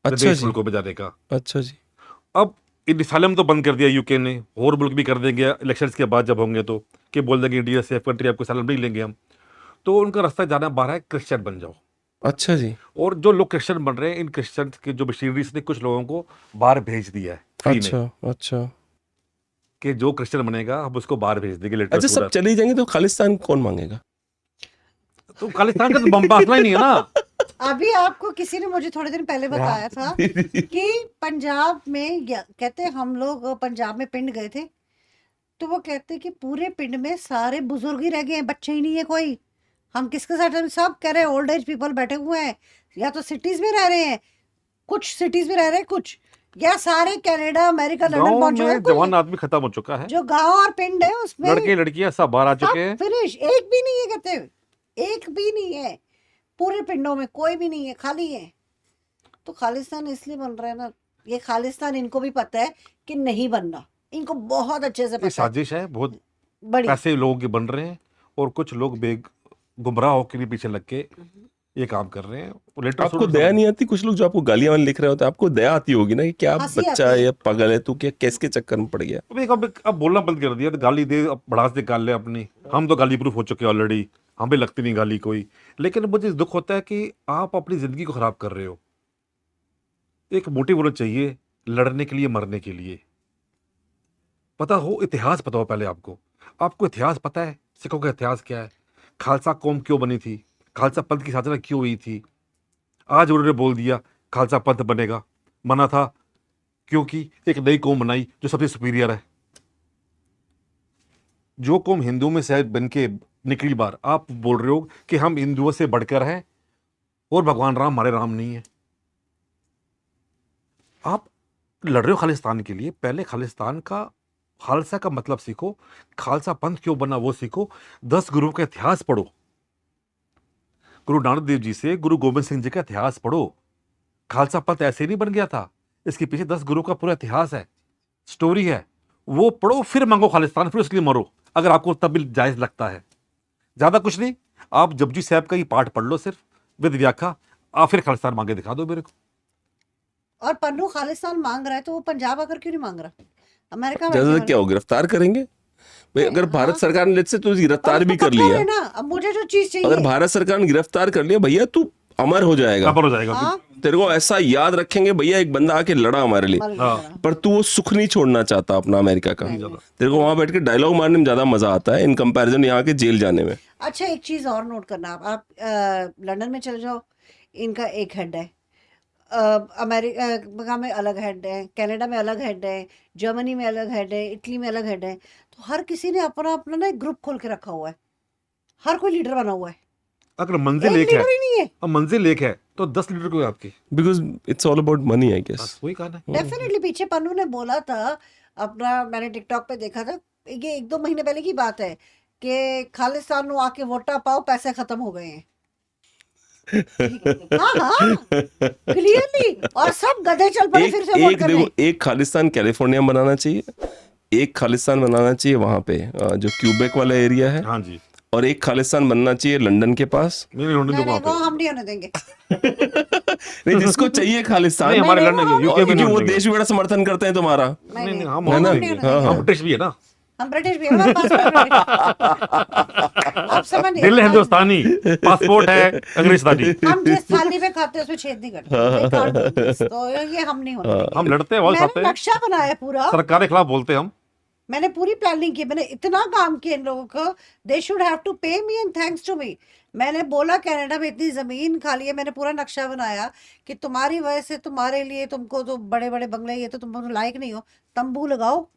अच्छा विदेश जी, मुल्कों में जाने का। अच्छा जी। अब इसालम तो बंद कर दिया यूके ने, और मुल्क भी कर देंगे इलेक्शंस के बाद जब होंगे, तो कि बोल देंगे इंडिया सेफ कंट्री, आपको इसालम नहीं लेंगे हम। तो उनका रास्ता जाना बाहर है, क्रिश्चियन बन जाओ। अच्छा जी। और जो लोग क्रिश्चियन बन रहे हैं, इन क्रिश्चियन के जो मिशनरीज ने कुछ लोगों को बाहर भेज दिया है फ्री में, अच्छा अच्छा। कि जो क्रिश्चियन बनेगा हम उसको बाहर भेज देंगे लेटर। अच्छा, सब चले जाएंगे तो खालिस्तान कौन मांगेगा? तो खालिस्तान का तो बम बांटना ही नहीं है ना। अभी आपको किसी ने मुझे थोड़े दिन पहले बताया था कि पंजाब में कहते हम लोग पंजाब में पिंड गए थे, तो वो कहते कि पूरे पिंड में सारे बुजुर्ग ही रह गए हैं, बच्चे ही नहीं है कोई। हम किसके साथ हैं? सब कह रहे हैं ओल्ड एज पीपल बैठे हुए हैं, या तो सिटीज में रह रहे हैं, कुछ सिटीज में रह रहे हैं, कुछ या सारे कनाडा अमेरिका लंदन गाँव पहुंचे हुए में हैं। जवान आदमी खत्म हो चुका है, जो गांव और पिंड है उसमें लड़के लड़कियां सब बाहर आ चुके हैं। फिनिश, एक भी नहीं है, कहते एक भी नहीं है, पूरे पिंडों में कोई भी नहीं है, खाली है। तो खालिस्तान इसलिए बन रहा है ना, ये खालिस्तान इनको भी पता है कि नहीं बनना, इनको बहुत अच्छे से ये पता है। साजिश है, बहुत बड़ी पैसे लोगों के बन रहे हैं, और कुछ लोग गुमराह होकर भी पीछे लग के ये काम कर रहे हैं। लेटर आपको दया नहीं आती? कुछ लोग जो आपको गालियां वाली लिख रहे होते हैं, आपको दया आती होगी ना कि क्या हंसी बच्चा आती है है। या पागल है, तू क्या किसके चक्कर में पड़ गया? अब बोलना बंद कर दिया, तो गाली दे, अब भड़ास निकाल ले अपनी। हम तो गाली प्रूफ हो चुके हैं ऑलरेडी, हमें लगती नहीं गाली कोई, लेकिन मुझे दुख होता है कि आप अपनी जिंदगी को खराब कर रहे हो। एक मोटिव होना चाहिए लड़ने के लिए, मरने के लिए। पता हो, इतिहास पता हो पहले आपको। आपको इतिहास पता है, सिखों का इतिहास क्या है, खालसा कौम क्यों बनी थी, खालसा पंथ की साधना क्यों हुई थी। आज उन्होंने बोल दिया खालसा पंथ बनेगा, मना था क्योंकि एक नई कौम बनाई जो सबसे सुपीरियर है। जो कौम हिंदुओं में से बन के निकली बार, आप बोल रहे हो कि हम हिंदुओं से बढ़कर हैं और भगवान राम हमारे राम नहीं है। आप लड़ रहे हो खालिस्तान के लिए, पहले खालिस्तान का, खालसा का मतलब सीखो, खालसा पंथ क्यों बना वो सीखो, 10 गुरुओं का इतिहास पढ़ो, गुरु नानक देव जी से गुरु गोविंद सिंह जी का इतिहास पढ़ो। खालसा पंथ ऐसे नहीं बन गया था, इसके पीछे 10 गुरुओं का पूरा इतिहास है, स्टोरी है, वो पढ़ो, फिर मांगो खालिस्तान, फिर उसके लिए मरो, अगर आपको तब भी जायज लगता है। ज्यादा कुछ नहीं, आप जपजी साहब का ही पाठ पढ़ लो सिर्फ विद व्याख्या, आप फिर खालिस्तान मांगे दिखा दो मेरे को। और पन्नू खालिस्तान मांग रहा है तो वो पंजाब आकर क्यों नहीं मांग रहा? अमेरिका में ज्यादा क्यों क्या हो, गिरफ्तार करेंगे भाई? अगर भारत हाँ। सरकार ने लेट से तो गिरफ्तार पर भी उसको कर पता लिया, है ना, अब मुझे जो चीज अगर चाहिए। भारत सरकार ने गिरफ्तार कर लिया, भैया तू अमर हो जाएगा, कबर हो जाएगा। हाँ, तेरे को ऐसा याद रखेंगे भैया एक बंदा आके लड़ा हमारे लिए। मर हाँ। गया। पर तू वो सुख नहीं छोड़ना चाहता अपना अमेरिका का। तेरे को वहां बैठ के डायलॉग मारने में ज्यादा मजा आता है इन कंपैरिजन यहाँ के जेल जाने में। अच्छा, एक चीज और नोट करना, आप लंदन में चले जाओ, इनका एक हेड है, अमेरिका में अलग हेड है, कनाडा में अलग हेड है, जर्मनी में अलग हेड है, इटली में अलग हेड है। तो हर किसी ने अपना अपना ना एक ग्रुप खोल के रखा हुआ है, हर कोई लीडर बना हुआ है, अगर मंजिल एक एक है, लीडर ही नहीं है। अब मंजिल एक है तो 10 लीटर को आपकी, because it's all about money I guess. बस वही कहा है। डेफिनेटली पीछे पन्नू ने बोला था अपना, मैंने टिकटॉक पे देखा था, ये 1-2 महीने पहले की बात है कि खालिस्तान नु आके वोटा पाओ, पैसे खत्म हो गए हैं। हाँ हाँ, क्लियरली, और सब गधे चल पड़े फिर से वोट एक करने। देखो, एक खालिस्तान कैलिफोर्निया में बनाना चाहिए, एक खालिस्तान बनाना चाहिए वहां पे जो क्यूबेक वाला एरिया है, हाँ जी, और एक खालिस्तान बनना चाहिए लंदन के पास। नहीं होने नहीं दो नहीं, वहाँ वो पे। हम नहीं होने देंगे। नहीं, जिसको चाहिए खालिस्तान, नहीं, हमारे नहीं, लड़ने वो यूके और में क्योंकि नहीं वो होने देश भी बड़ा समर्थन करते हैं तुम्हारा। नहीं नहीं, नहीं, हम वो है ना? हम नहीं होने हाँ, देंगे। हम ब्रिटिश भी है ना, हम ब्रिटिश भी हैं, हमारे पास आप समझ नहीं, दिल हिंदुस्तानी, पासपोर्ट है अंग्रेजस्तानी। हम जिस थाली पे खाते हैं उसमें छेद नहीं करते, they can't do this। तो ये हम नहीं होने देंगे। हम लड़ते हैं, बहुत खाते मैंने हैं, नक्शा बनाया पूरा, सरकार के खिलाफ बोलते हैं हम। मैंने पूरी प्लानिंग की, मैंने इतना काम किया इन लोगों को, they should have to pay me and thanks to me. मैंने बोला कनाडा में इतनी जमीन खाली है, मैंने पूरा नक्शा बनाया कि तुम्हारी वजह से, तुम्हारे लिए, तुमको तो बड़े बड़े बंगले, ये तो तुम लायक नहीं हो, तंबू लगाओ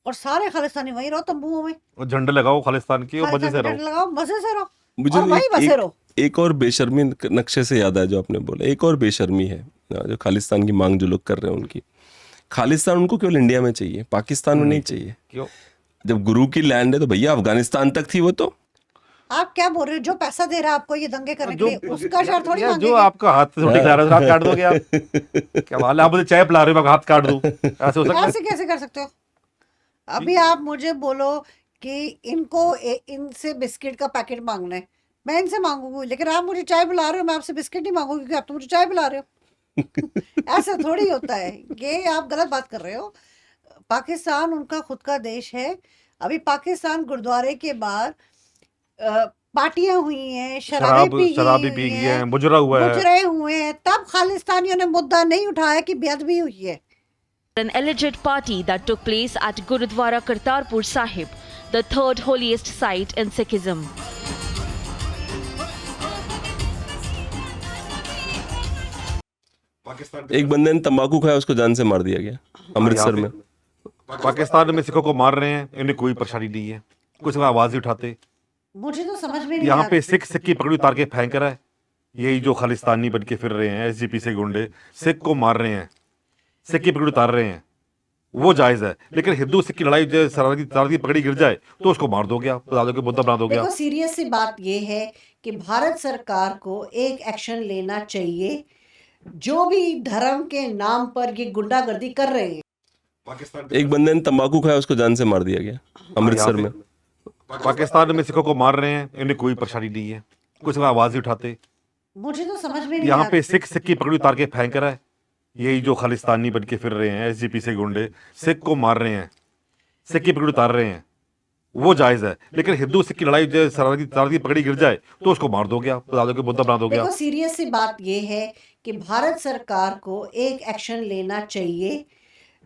और सारे खालिस्तानी वहीं रहो तंबुओं में, और झंडे लगाओ खालिस्तान की और मजे से खालिस्तानी रहो। लगाओ, मजे से रहो, मुझे और वहीं बसे रहो। एक और बेशर्मी नक्शे से याद आया जो आपने बोला, एक और बेशर्मी है जो खालिस्तान की मांग जो लोग कर रहे हैं उनकी। खालिस्तान उनको केवल इंडिया में चाहिए, पाकिस्तान में नहीं चाहिए। क्यों? जब गुरु की लैंड है तो भैया अफगानिस्तान तक थी वो तो। आप क्या बोल रहे हो? जो पैसा दे रहा है आपको ये दंगे करने के जो लिए, उसका शर्त थोड़ी यार, जो मांगेंगे। आपका हाथ से रोटी खिला रहा है हाथ काट दोगे आप? क्या हाल है, आप मुझे चाय पिला रहे हो, मैं हाथ काट दूं? ऐसे हो सकता है? ऐसे कैसे कर सकते हो? अभी आप मुझे बोलो कि इनको इनसे बिस्किट का पैकेट मांगना है, मैं इनसे मांगूंगी, लेकिन आप मुझे चाय पिला रहे हो, मैं आपसे बिस्किट नहीं मांगूंगी क्योंकि आप तो मुझे चाय पिला रहे हो। ऐसा थोड़ी होता है, ये आप गलत बात कर रहे हो। पाकिस्तान उनका खुद का देश है। अभी पाकिस्तान गुरुद्वारे के बाहर पार्टियां हुई हैं, शराबी पी गई है, मुजरा हुआ है। मुजरे हुए हैं, तब खालिस्तानियों ने मुद्दा नहीं उठाया कि बेअदबी हुई है। An alleged party that took place at Gurudwara Kartarpur Sahib, the third holiest site in Sikhism. एक बंदे ने तंबाकू खाया, उसको जान से मार दिया गया अमृतसर में। पाकिस्तान में सिखों को मार रहे हैं, इन्हें कोई परेशानी नहीं है, कुछ आवाज नहीं उठाते। मुझे तो समझ में नहीं यहाँ आता। पे सिख की पगड़ी उतार के फेंक रहा है, यही जो खालिस्तानी बन के फिर रहे हैं, एसजीपी से गुंडे सिख को मार रहे हैं, सिख की पगड़ी उतार रहे हैं, वो जायज है। लेकिन हिंदू सिख की लड़ाई जो सरदार की पगड़ी गिर जाए तो उसको मार दोगे आप, बता दोगे, मुद्दा बना दोगे देखो, आप। सीरियस सी बात ये है कि भारत सरकार को एक एक्शन लेना चाहिए, जो भी धर्म के नाम पर ये गुंडागर्दी कर रहे हैं। एक बंदे ने तंबाकू खाया, उसको जान से मार दिया गया अमृतसर में। पाकिस्तान में सिखों को मार रहे हैं, इन्हें कोई परेशानी नहीं है, कुछ आवाज नहीं उठाते। मुझे तो समझ में नहीं यहाँ आता। पे सिख की पगड़ी उतार के फेंक रहा है, यही जो खालिस्तानी बन के फिर रहे हैं, एसजीपी से गुंडे सिख को मार रहे हैं, सिख की पगड़ी उतार रहे हैं, वो जायज़ है, लेकिन हिंदू सिख की लड़ाई जो सरहद की पगड़ी गिर जाए तो उसको मार दोगे आप, बता दो कि मुद्दा बना दोगे देखो आप। सीरियस सी बात ये है कि भारत सरकार को एक एक्शन लेना चाहिए।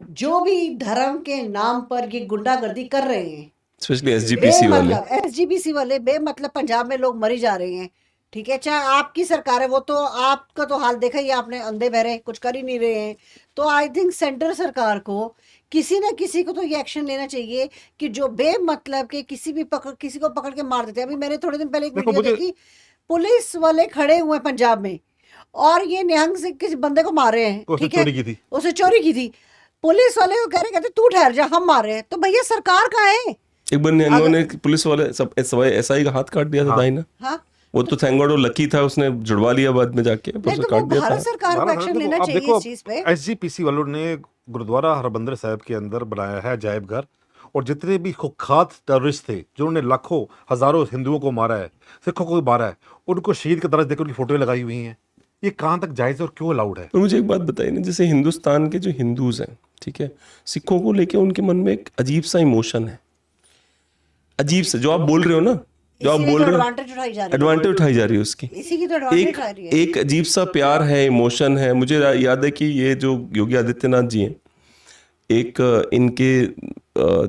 जो भी धर्म के नाम पर ये गुंडागर्दी कर रहे हैं, स्पेशली एसजीपीसी वाले, बेमतलब एसजीपीसी वाले, बेमतलब पंजाब में लोग मरी जा रहे हैं, ठीक है, चाहे आपकी सरकार है, वो तो आपका तो हाल देखा ही आपने, अंधे बहरे कुछ कर ही नहीं रहे हैं। तो आई थिंक सेंट्रल सरकार को किसी न किसी को तो ये एक्शन लेना चाहिए कि जो बेमतलब के किसी को पकड़ के मार देते हैं। अभी मैंने थोड़े दिन पहले एक देखो, वीडियो मुझे- देखी, पुलिस वाले खड़े हुए हैं पंजाब में और ये निहंग से किसी बंदे को मार रहे हैं, उसने ठीक है, चोरी की थी। उसे चोरी की थी। पुलिस वाले को कह रहे, कहते तू ठहर जा, हम मार रहे हैं। तो भैया सरकार कहाँ है? एक बार निहंगों ने पुलिस वाले सब एसआई का हाथ काट दिया था दाहिना। हाँ, वो तो थैंक गॉड वो लकी था, उसने जुड़वा लिया बाद में जाके, नहीं परसों तो वो काट दिया था। भारत सरकार को एक्शन लेना चाहिए इस चीज पे। एसजीपीसी वालों ने गुरुद्वारा हरबंदर साहिब के अंदर बनाया है अजायब घर, और जितने भी कुख्यात टेररिस्ट थे जिन्होंने लाखों हजारों हिंदुओं को मारा है, सिखों को भी मारा है, उनको शहीद का दर्ज देकर उनकी फोटोएं लगाई हुई हैं। ये कहाँ तक जायज़ है और क्यों अलाउड है? पर मुझे एक बात बताइए ना, जैसे हिंदुस्तान के जो हिंदूज हैं, ठीक है, सिखों को लेके उनके मन में एक अजीब सा इमोशन है, अजीब सा, जो आप बोल रहे हो ना, जो आप इसी की बोल तो रहे हो, एडवांटेज उठाई जा रही है, एडवांटेज उठाई जा रही है उसकी। इसी की तो एडवांटेज एक उठा रही है। एक अजीब सा प्यार है, इमोशन है। मुझे याद है कि ये जो योगी आदित्यनाथ जी हैं, एक इनके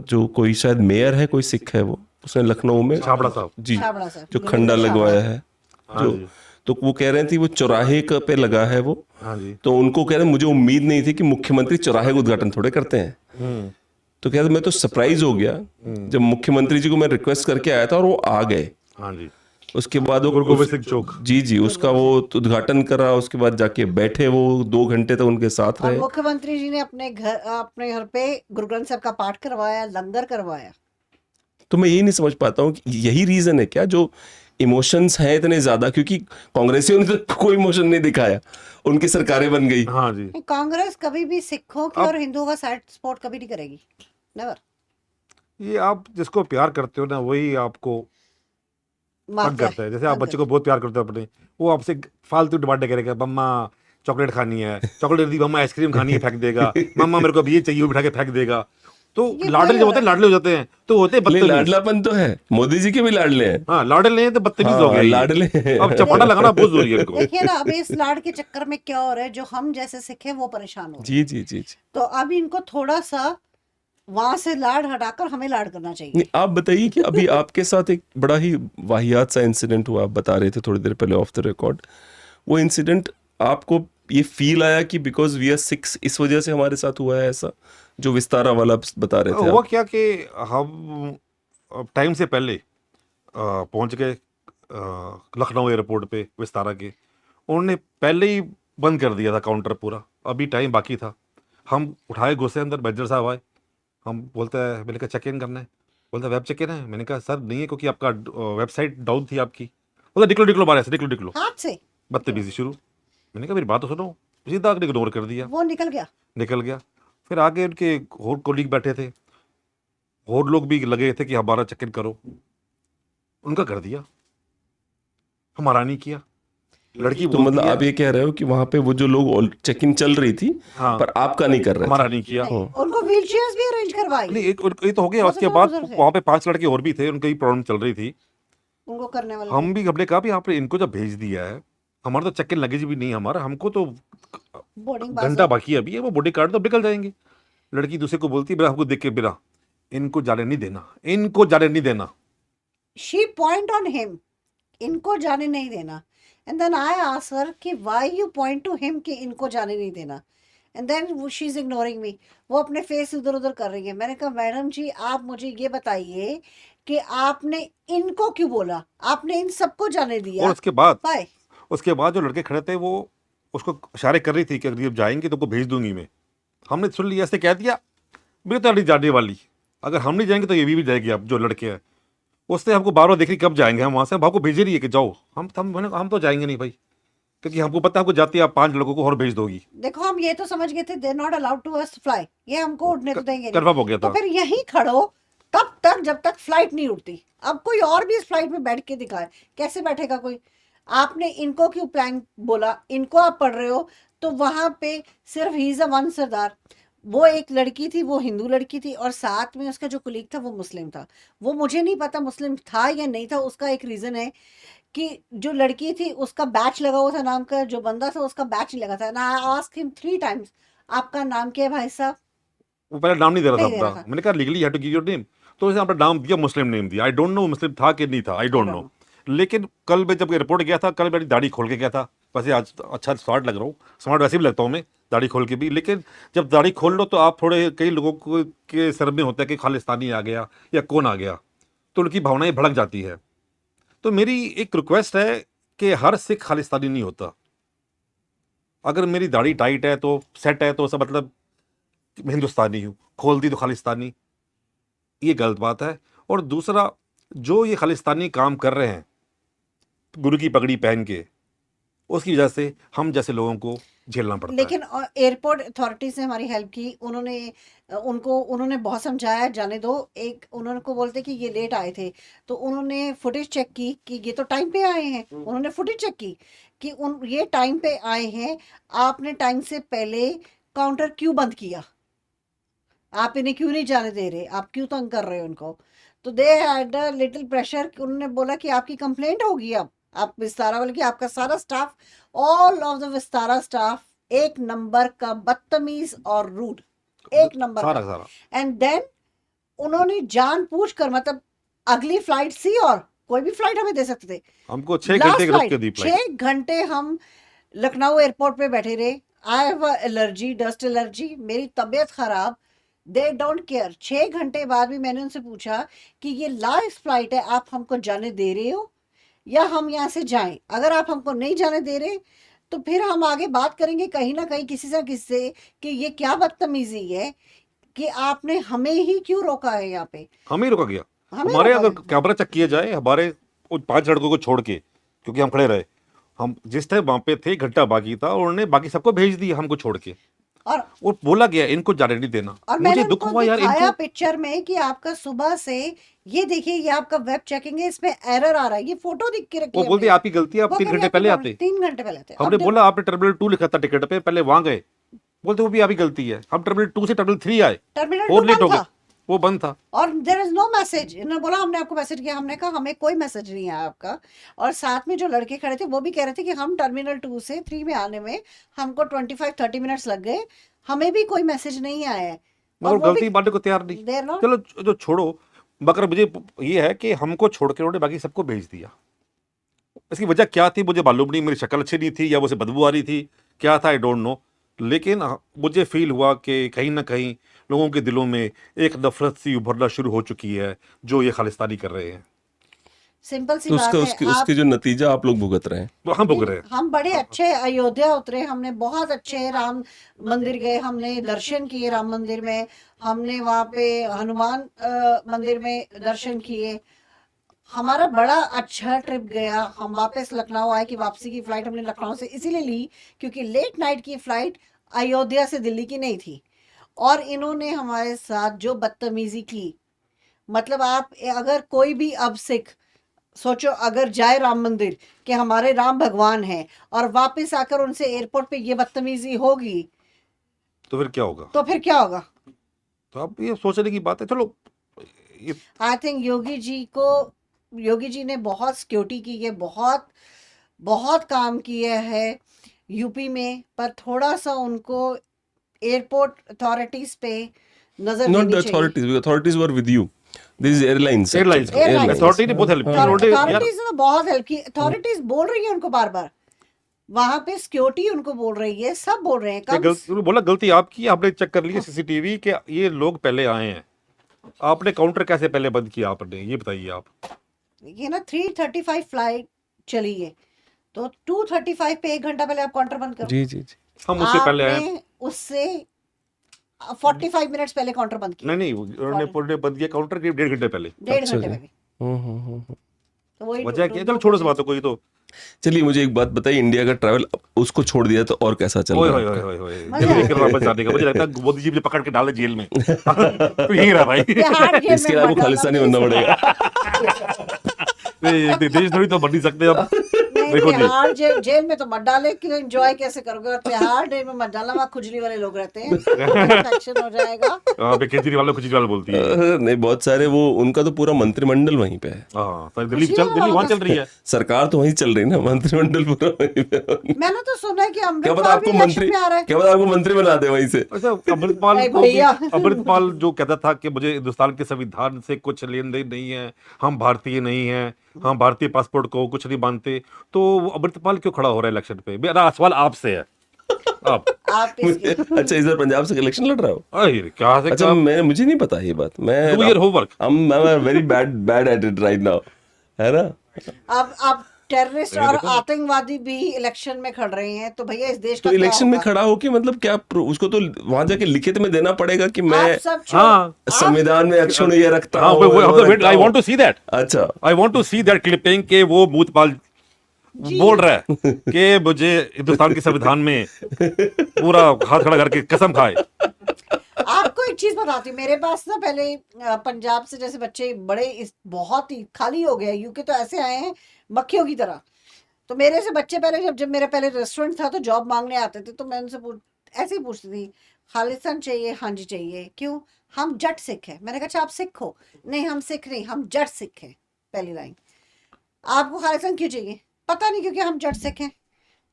जो कोई शायद मेयर है, कोई सिख है, वो उसने लखनऊ में, छाबड़ा साहब। जी, छाबड़ा साहब, जो गुरुद्वारा खंडा छाबड़ा। लगवाया है, हाँ जो, जी। तो वो कह रहे थे वो चौराहे पे लगा है वो, हाँ जी। तो उनको कह रहे मुझे उम्मीद नहीं थी कि मुख्यमंत्री चौराहे का उद्घाटन थोड़े करते हैं। तो कह रहे मैं तो सरप्राइज हो गया जब मुख्यमंत्री जी को मैं रिक्वेस्ट करके आया था और वो आ गए। हाँ जी। उसके बाद वो गुरु गोबिंद सिंह चौक। जी जी, उसका वो उद्घाटन करा, उसके बाद जाके बैठे वो 2 घंटे तक उनके साथ और रहे। मुख्यमंत्री जी ने अपने घर पे गुरु ग्रंथ साहब का पाठ करवाया, लंगर करवाया। तो मैं यही नहीं समझ पाता हूँ कि यही रीजन है क्या जो इमोशंस हैं इतने ज्यादा, क्योंकि कांग्रेसियों ने तो कोई इमोशन नहीं दिखाया, उनकी सरकारें बन गई। हाँ जी। कांग्रेस कभी भी सिखों की और हिंदुओं का साइड सपोर्ट कभी नहीं करेगी, नेवर। ये आप जिसको प्यार करते हो ना, वही आपको तंग करता है। जैसे आप बच्चे को बहुत प्यार करते हो अपने, वो आपसे फालतू डिमांड करेगा, मम्मा चॉकलेट खानी है, चॉकलेट दी, मम्मा आइसक्रीम खानी है, फेंक देगा, मम्मा मेरे को अब ये चाहिए, वो बिठा के फेंक देगा। तो ये लाडले वही जो हो होते हैं, रहा लाडले हो जाते हैं, तो होते हैं ले बदतमीज। लाडलापन तो है, मोदी जी के भी लाडले हैं। हाँ, लाडले नहीं है तो बदतमीज हाँ, हो गए ये। लाडले हैं। अब चपाटा लगाना बहुत जरूरी है इनको। देखिए ना, अभी इस लाड के चक्कर में क्या हो रहा है, जो हम जैसे सिख हैं वो परेशान हो रहे जी जी जी जी। हैं। तो अब इनको थोड़ा सा वहां से लाड हटाकर हमें लाड करना चाहिए। नहीं, आप बताइए कि अभी आपके साथ एक बड़ा ही वाहियात सा इंसिडेंट हुआ, आप बता रहे थे थोड़ी देर पहले ऑफ द रिकॉर्ड। वो इंसिडेंट आपको ये फील आया कि बिकॉज वी आर सिक्स इस वजह से हमारे साथ हुआ है ऐसा, जो विस्तारा वाला बता रहे थे हुआ आप? क्या कि हम टाइम से पहले पहुंच गए लखनऊ एयरपोर्ट पे विस्तारा के। उन्होंने पहले ही बंद कर दिया था काउंटर पूरा, अभी टाइम बाकी था। हम उठाए घुसे अंदर, मैनेजर साहब आए, हम बोलते हैं, मैंने कहा चेक इन करना है, बोलता है वेब चेक इन है। मैंने कहा सर नहीं है, क्योंकि आपका वेबसाइट डाउन थी आपकी। बोलता निकलो बाहर से, निकलो। हाथ से बदतमीजी शुरू। मैंने कहा मेरी बात तो सुनो, सीधा इग्नोर कर दिया, वो निकल गया। फिर आगे उनके और कोलीग बैठे थे, और लोग भी लगे थे कि हमारा चेक इन करो, उनका कर दिया, हमारा नहीं किया। लड़की तो बोलती मतलब है, आप ये कह रहे हो कि वहां पे वो जो लोग चेक इन चल रही थी, हाँ, पर आपका नहीं कर रहे हमारा थे। नहीं किया। उनको व्हील चेयर्स भी अरेंज करवाई, नहीं, ये तो हो गया। वो उसके तो बाद बुजुर्ग है। वहाँ पे 5 लड़के और भी थे, उनकी प्रॉब्लम चल रही थी। उनको करने वाले हम भी हमने कहा भी आपने इनको जब भेज दिया है, हमारा तो चेक इन लगेज भी नहीं हमारा, हमको तो बोर्डिंग घंटा बाकी है अभी है, वो बॉडी कार्ड तो निकल जाएंगे। लड़की दूसरे को बोलती है, बिना हमको देख के, बिना इनको जाने नहीं देना। शी पॉइंट ऑन हिम, इनको जाने नहीं देना। And then I ask her कि why you point to him कि इनको जाने नहीं देना। And then she is ignoring me, वो अपने फेस इधर उधर कर रही है। मैंने कहा मैडम जी आप मुझे ये बताइए कि आपने इनको क्यों बोला, आपने इन सबको जाने दिया। और उसके बाद बाय जो लड़के खड़े थे, वो उसको इशारे कर रही थी कि अगर जब जाएंगे तो उनको भेज दूंगी मैं। हमने सुन लिया, ऐसे कह दिया मेरी तो नहीं जाने वाली, अगर हम नहीं जाएंगे तो ये भी जाएगी। अब जो लड़के हैं उसने हमको बार बार देख रही कब जाएंगे हम वहाँ से, भाव को भेज रही है कि जाओ। हम तो जाएंगे नहीं भाई, क्योंकि हमको पता है हमको जाती है आप 5 लड़कों को और भेज दोगी। देखो हम ये तो समझ गए थे they not allowed to us fly, ये हमको उड़ने तो देंगे नहीं। कन्फर्म हो गया तो था। फिर यहीं खड़ो तब तक जब तक फ्लाइट नहीं उड़ती। अब कोई और भी इस फ्लाइट में बैठ के दिखाए, कैसे बैठेगा कोई। आपने इनको क्यों प्लान बोला, इनको आप पढ़ रहे हो तो वहां पे सिर्फ ही इज अ वन सरदार। वो एक लड़की थी, वो हिंदू लड़की थी, और साथ में उसका जो कुलीग था वो मुस्लिम था। वो मुझे नहीं पता मुस्लिम था या नहीं था, उसका एक रीजन है कि जो लड़की थी उसका बैच लगा हुआ था नाम का, जो बंदा था उसका बैच नहीं लगा था ना। आई आस्क्ड हिम 3 टाइम्स, आपका नाम क्या है भाई साहब? वो पहले नाम नहीं दे रहा था नहीं दे रहा अपना। था। मैंने कहा legally have to give your name, तो उसने अपना नाम दिया, मुस्लिम नेम दिया। आई डोंट नो मुस्लिम था कि नहीं था, आई डोंट नो। लेकिन कल मैं जब एयरपोर्ट गया था, कल मेरी दाढ़ी खोल के गया था। वैसे आज अच्छा स्मार्ट लग रहा हूँ, स्मार्ट वैसे भी लगता हूँ मैं दाढ़ी खोल के भी। लेकिन जब दाढ़ी खोल लो तो आप थोड़े, कई लोगों को के सर में होता है कि खालिस्तानी आ गया या कौन आ गया, तो उनकी भावनाएं भड़क जाती है। तो मेरी एक रिक्वेस्ट है कि हर सिख खालिस्तानी नहीं होता। अगर मेरी दाढ़ी टाइट है तो सेट है तो उसका मतलब मैं हिंदुस्तानी हूँ, खोल दी तो खालिस्तानी, ये गलत बात है। और दूसरा, जो ये खालिस्तानी काम कर रहे हैं गुरु की पगड़ी पहन के, उसकी वजह से हम जैसे लोगों को झेलना पड़ता है। लेकिन एयरपोर्ट अथॉरिटीज ने हमारी हेल्प की, उन्होंने बहुत समझाया जाने दो। एक उन्होंने को बोलते कि ये लेट आए थे, तो उन्होंने फुटेज चेक की कि ये तो टाइम पे आए हैं। उन्होंने फुटेज चेक की कि ये टाइम पे आए हैं, आपने टाइम से पहले काउंटर क्यों बंद किया, आप इन्हें क्यों नहीं जाने दे रहे, आप क्यों तंग कर रहे हो उनको? तो they had a little pressure. उन्होंने बोला कि आपकी कंप्लेंट होगी अब, आप विस्तारा वाले की, आपका सारा staff, all of the Vistara staff एक नंबर का बदतमीज और रूड, एक नंबर सारा का। सारा एंड देन उन्होंने जानबूझ कर, मतलब अगली फ्लाइट सी और कोई भी फ्लाइट हमें दे सकते थे। हमको 6 घंटे रुक के दी फ्लाइट। 6 घंटे हम लखनऊ एयरपोर्ट पे बैठे रहे। I have allergy, dust allergy, मेरी तबीयत खराब। They don't care. 6 घंटे बाद भी मैंने उनसे पूछा कि ये लास्ट फ्लाइट है, आप हमको जाने दे रहे हो या हम यहाँ से जाएं? अगर आप हमको नहीं जाने दे रहे तो फिर हम आगे बात करेंगे कहीं ना कहीं किसी से किसी से कि ये क्या बदतमीजी है कि आपने हमें ही क्यों रोका है यहाँ पे। हमें ही रोका गया। हमें हमारे रोका अगर गया। कैमरा चेक किया जाए, हमारे उन 5 लड़कों को छोड़ के, क्योंकि हम खड़े रहे, हम जिस टाइम वहां पे थे, 1 घंटा बाकी था, और उन्होंने बाकी सबको भेज दिया हमको छोड़ के। और बोला गया इनको जाने नहीं देना। और मुझे मैंने दुख उनको हुआ यार दिखाया इनको। पिक्चर में कि आपका सुबह से ये देखिए, ये आपका वेब चेकिंग है, इसमें एरर आ रहा है, ये फोटो दिख के रखी वो है बोलते हमने। आपकी गलती है, आप वो 3 कह रही घंटे आपकी पहले प्रॉब्लम, आते। 3 घंटे पहले थे। हमने अब बोला आपने टर्मिनल 2 लिखा था टिकट पे, पहले वहां गए। बोलते वो भी आपकी गलती है। हम टर्मिनल 2 से टर्मिनल 3 आए टर्मिनल और 2 लेट हो बंद गए, था वो बंद था। और देयर इज नो मैसेज। इन्होंने बोला हमने आपको मैसेज किया, हमने कहा हमें कोई मैसेज नहीं आया आपका। और साथ में जो लड़के खड़े थे वो भी कह रहे थे कि हम टर्मिनल 2 से 3 में आने में हमको 25-30 मिनट्स लग गए, हमें भी कोई मैसेज नहीं आया है। और मगर वो भी गलती मानने को तैयार नहीं। देर नॉट। चलो जो छोड़ो, मगर मुझे ये है कि हमको छोड़ के उन्होंने बाकी सबको भेज दिया। इसकी वजह क्या थी मुझे मालूम नहीं। मेरी शक्ल अच्छी नहीं थी या मुझे बदबू आ रही थी, क्या था आई डोंट नो। लेकिन मुझे फील हुआ कि कहीं ना कहीं लोगों के दिलों में एक नफरत सी उभरना शुरू हो चुकी है जो ये खालिस्तानी कर रहे हैं। सिंपल सी तो बात उसका है। उसके आप उसके जो नतीजा आप लोग भुगत रहे हैं। तो हम भुग रहे हैं। हम बड़े अच्छे अयोध्या उतरे, हमने बहुत अच्छे राम मंदिर गए, हमने दर्शन किए राम मंदिर में, हमने वहाँ पे हनुमान मंदिर में दर्शन किए। हमारा बड़ा अच्छा ट्रिप गया। हम वापस लखनऊ आए कि वापसी की फ्लाइट हमने लखनऊ से इसीलिए ली क्योंकि लेट नाइट की फ्लाइट अयोध्या से दिल्ली की नहीं थी। और इन्होंने हमारे साथ जो बदतमीजी की, मतलब आप अगर कोई भी अब सिख सोचो, अगर जाए राम मंदिर कि हमारे राम भगवान हैं और वापस आकर उनसे एयरपोर्ट पे ये बदतमीजी होगी तो फिर क्या होगा? तो फिर क्या होगा? तो अब ये सोचने की बात है। चलो ये आई थिंक योगी जी ने बहुत सिक्योरिटी की है, बहुत बहुत काम किया है यूपी में, पर थोड़ा सा उनको एयरपोर्ट अथॉरिटीज पे नजर नॉट देनी द चाहिए। Authorities were with you, this is airlines. Airlines Airlines. Authority ने बहुत हेल्प की। उन्होंने यार अथॉरिटीज ने बहुत हेल्प की। अथॉरिटीज बोल रही है उनको बार बार, वहां पे सिक्योरिटी उनको बोल रही है, सब बोल रहे हैं ये उन्होंने बोला गलती आपकी, आपने चेक कर लिया सीसीटीवी कि ये लोग पहले आए हैं। आपने काउंटर कैसे पहले बंद किया आपने, ये बताइए आप। ये ना 3:35 फ्लाइट चली है, तो 2:35 पे 1 घंटा पहले आप काउंटर बंद करो। जी जी जी। हम उससे पहले आए। आपने उससे 45 मिनट्स पहले काउंटर बंद किया, नहीं उन्होंने बंद किया काउंटर के 1.5 घंटे पहले। 1.5 घंटे जी। पहले। हम्म। तो वही वजह क्या है? चलो छोड़ो इस बात को। कोई तो चलिए मुझे एक बात बताइए, इंडिया का ट्रैवल उसको छोड़ दिया तो और कैसा चल ओए रहा होए है होए आपका? होए होए मजा दिल्ली आया। के वापस जाने का मुझे लगता है मोदी जी मुझे पकड़ के डाले जेल में। तो यही रहा भाई। बिहार जेल में इसके लिए आपको मत डालना, खालिस्तानी please। बनना पड़ेगा। देश थोड़ी तो बन नहीं सकते अब। नहीं नहीं देखो जी। तिहाड़ जेल में तो मत डाले कि एंजॉय कैसे करोगे, और तिहाड़ जेल में मत डालना, वहाँ खुजली वाले लोग रहते हैं, इन्फेक्शन हो जाएगा। केजरीवाल केजरीवाल बोलती है। नहीं, बहुत सारे वो, उनका तो पूरा मंत्रिमंडल वहीं पे है। हाँ सर, खुशी दिल्ली वहां चल रही है। सरकार तो वहीं चल रही ना, मंत्रिमंडल पूरा वहीं पे है। मैंने तो सुना है कि क्या पता अमृतपाल आपको भी मंत्री, इलेक्शन में आ रहा है। क्या पता आपको मंत्री बना दे वहीं से। अच्छा, अमृतपाल अरे को भी, भैया। अमृतपाल जो कहता था कि मुझे हिंदुस्तान के संविधान से कुछ लेन देन नहीं है, हम भारतीय नहीं हैं, हम भारतीय पासपोर्ट को कुछ नहीं मानते, तो वो अमृतपाल क्यों खड़ा हो रहा है इलेक्शन पे? मेरा सवाल आपसे है। आप आप इसके अच्छा, इस बार पंजाब से इलेक्शन लड़ रहा हो? अरे क्या से अच्छा, मुझे नहीं पता ये बात। मैं do your homework. I'm very bad at it right now, है ना? अब टेररिस्ट और आतंकवादी भी इलेक्शन में खड़ रहे हैं, तो भैया इस देश तो का क्या इलेक्शन में होगा? खड़ा होके मतलब क्या उसको तो वहां जाके लिखित में देना पड़ेगा कि मैं आप सब छोड़, हाँ संविधान में अक्षुण्ण ये रखता हाँ, हूँ। I want to see that, अच्छा, I want to see that clipping के वो मूतपाल बोल रहा है कि मुझे हिंदुस्तान के संविधान में पूरा हाथ खड़ा करके कसम खाए। आपको एक चीज बताती हूँ, मेरे पास ना पहले पंजाब से जैसे बच्चे बड़े बहुत ही खाली हो गया, यूके तो ऐसे आए हैं मक्खियों की तरह। तो मेरे से बच्चे पहले जब मेरा पहले रेस्टोरेंट था तो जॉब मांगने आते थे, तो मैं उनसे ऐसे ही पूछती थी, खालिस्तान चाहिए? हाँ जी चाहिए। क्यों? हम जट सिख हैं। मैंने कहा अच्छा आप सिख हो? नहीं हम सिख नहीं, हम जट सिख हैं। पहली लाइन। आपको खालिस्तान क्यों चाहिए? पता नहीं, क्योंकि हम जट सिख हैं।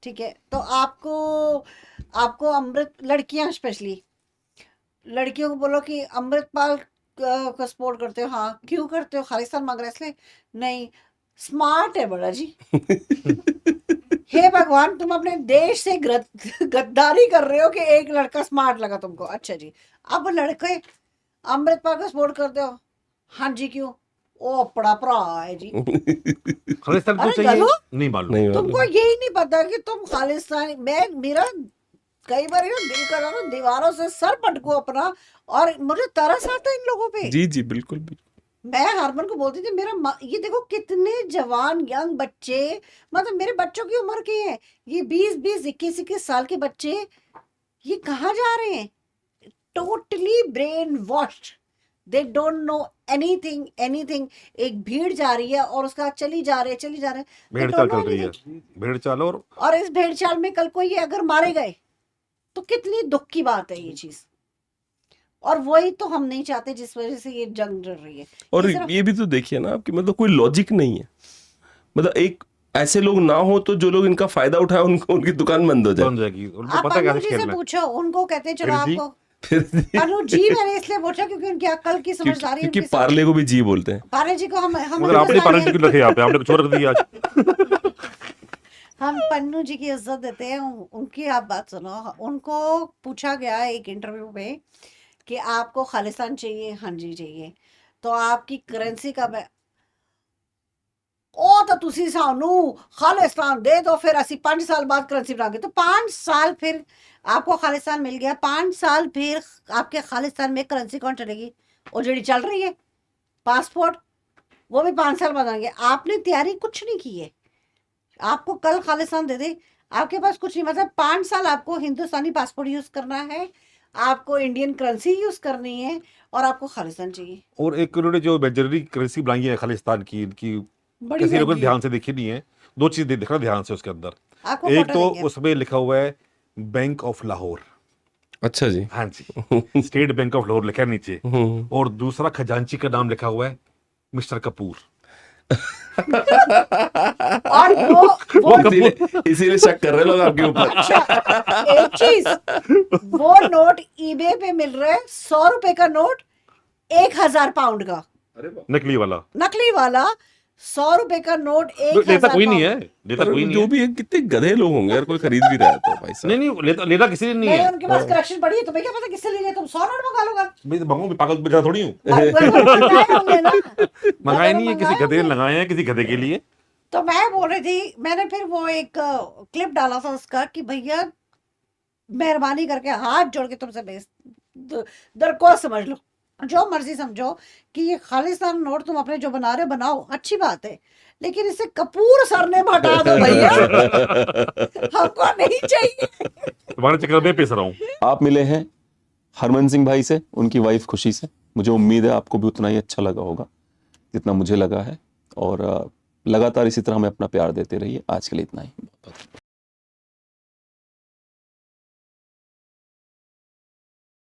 ठीक है, तो आपको अमृत, लड़कियां स्पेशली, लड़कियों को बोलो कि अमृतपाल का सपोर्ट करते हो? हाँ। क्यों करते हो? खालिस्तान मांग रहा है इसलिए? नहीं, स्मार्ट है बड़ा जी। हे भगवान, तुम अपने देश से गद्दारी कर रहे हो कि एक लड़का स्मार्ट लगा तुमको। अच्छा जी, अब लड़के अमृतपाल का सपोर्ट करते हो? हाँ जी। क्यों? ओ अपना भरा है जी। खालिस्तान क्यों अरे चाहिए? गलो, नहीं मालूम। नहीं तुमको यही नहीं पता कि तुम खालिस्तानी। मेरा कई बार ना दिल कर रहा ना दीवारों से सर पटकू अपना, और मुझे तरस आता है इन लोगों पे। जी जी, बिल्कुल बिल्कुल। मैं हरमन को बोलती थी, ये देखो कितने जवान यंग बच्चे, मतलब मेरे बच्चों की उम्र के हैं ये, 20-21 साल के बच्चे, ये कहाँ जा रहे हैं? Totally brain washed, they don't know anything. एक भीड़ जा रही है और उसका चली जा रहे भेड़ चाल चल रही है, भेड़ चाल। और इस भेड़ चाल में कल को ये अगर मारे गए तो कितनी दुख की बात है ये चीज। और वही तो हम नहीं चाहते, जिस वजह से ये जंग लड़ रही है। और ये भी तो देखिए ना आपकी, मतलब कोई लॉजिक नहीं है। मतलब एक ऐसे लोग ना हो तो जो लोग इनका फायदा उठाए उनकी दुकान बंद हो जाए। बन जाएगी। उनको आप पता अनु कैसे जी से खेलना है। पूछो, उनको कहते हैं चलो फिर जी? आपको फिर अनु जी मैंने इसलिए पूछा क्योंकि उनकी अक्ल की समझदारी, क्योंकि उनकी पार्ले को भी जी बोलते हैं। पारे जी को हम मगर आपने हिंदुस्तानी पारंटी क्यों रखे यहाँ पे? आपने कुछ और रख दिया आज। हम पन्नू जी की इज्जत देते हैं। उनकी आप बात सुनो, उनको पूछा गया एक इंटरव्यू में कि आपको खालिस्तान चाहिए? हाँ जी चाहिए। तो आपकी करेंसी कब है? ओ तो तुसी सानू खालिस्तान दे दो, फिर ਅਸੀਂ 5 साल बाद करेंसी बनाएंगे। तो 5 साल फिर आपको खालिस्तान मिल गया, 5 साल फिर आपके खालिस्तान में करेंसी कौन चलेगी? वो जो चल रही है पासपोर्ट, वो भी 5 साल बनाएंगे। आपने तैयारी कुछ नहीं की है, आपको कल खालिस्तान दे दे, आपके पास कुछ नहीं। मतलब 5 साल आपको हिंदुस्तानी पासपोर्ट यूज करना है, आपको इंडियन करेंसी यूज करनी है, और आपको खालिस्तान चाहिए। और एक उन्होंने जो इमेजिनरी करेंसी बनाई है खालिस्तान की, इनकी बड़ी किसी लोगों ने महंगी ध्यान से देखी नहीं है। दो चीज देखना ध्यान से उसके अंदर। आपको एक फोटो तो देंगे। उसमें लिखा हुआ है बैंक ऑफ लाहौर। अच्छा जी। हाँ जी, स्टेट बैंक ऑफ लाहौर लिखा है नीचे। और दूसरा खजांची का नाम लिखा हुआ है मिस्टर कपूर। और वो इसीलिए शक कर रहे लोग आपके ऊपर। अच्छा, एक चीज, वो नोट ईबे पे मिल रहा है 100 रुपए का नोट 1000 पाउंड का, नकली वाला। नकली वाला 100 रुपए का नोट लेता 1000 कोई नहीं है, पाउंड। लेता कोई नहीं जो है। भी है, कितने गधे लोग होंगे यार, कोई खरीद भी रहा है तो भाई साहब। नहीं लेता किसी ने नहीं नहीं, है। उनके पास करेक्शन पड़ी है, तुम्हें क्या पता किससे ले लिया? तुम 100 नोट मंगा लोगा। मैं तो मंगाऊं, मैं पागल बेचारा थोड़ी हूँ। मंगाए होंगे ना। मंगाए नहीं है, किसी मंगाए गधे ने होंगे। लगाए हैं, किसी गधे के लिए। तो मैं बोल रही थी, मैंने फिर वो एक क्लिप डाला था उसका कि भैया मेहरबानी करके हाथ जोड़ के तुमसे दरख्वास्त समझ लो, जो मर्जी समझो कि ये खालिस्तान नोट तुम अपने जो बना रहे हो बनाओ, अच्छी बात है, लेकिन इसे कपूर सरनेम हटा दो भैया, हमको नहीं चाहिए। तुम्हारे चक्कर में पेश रहा हूँ। आप मिले हैं हरमन सिंह भाई से, उनकी वाइफ खुशी से। मुझे उम्मीद है आपको भी उतना ही अच्छा लगा होगा जितना मुझे लगा है। और लगातार इसी तरह हमें अपना प्यार देते रहिए। आज के लिए इतना ही।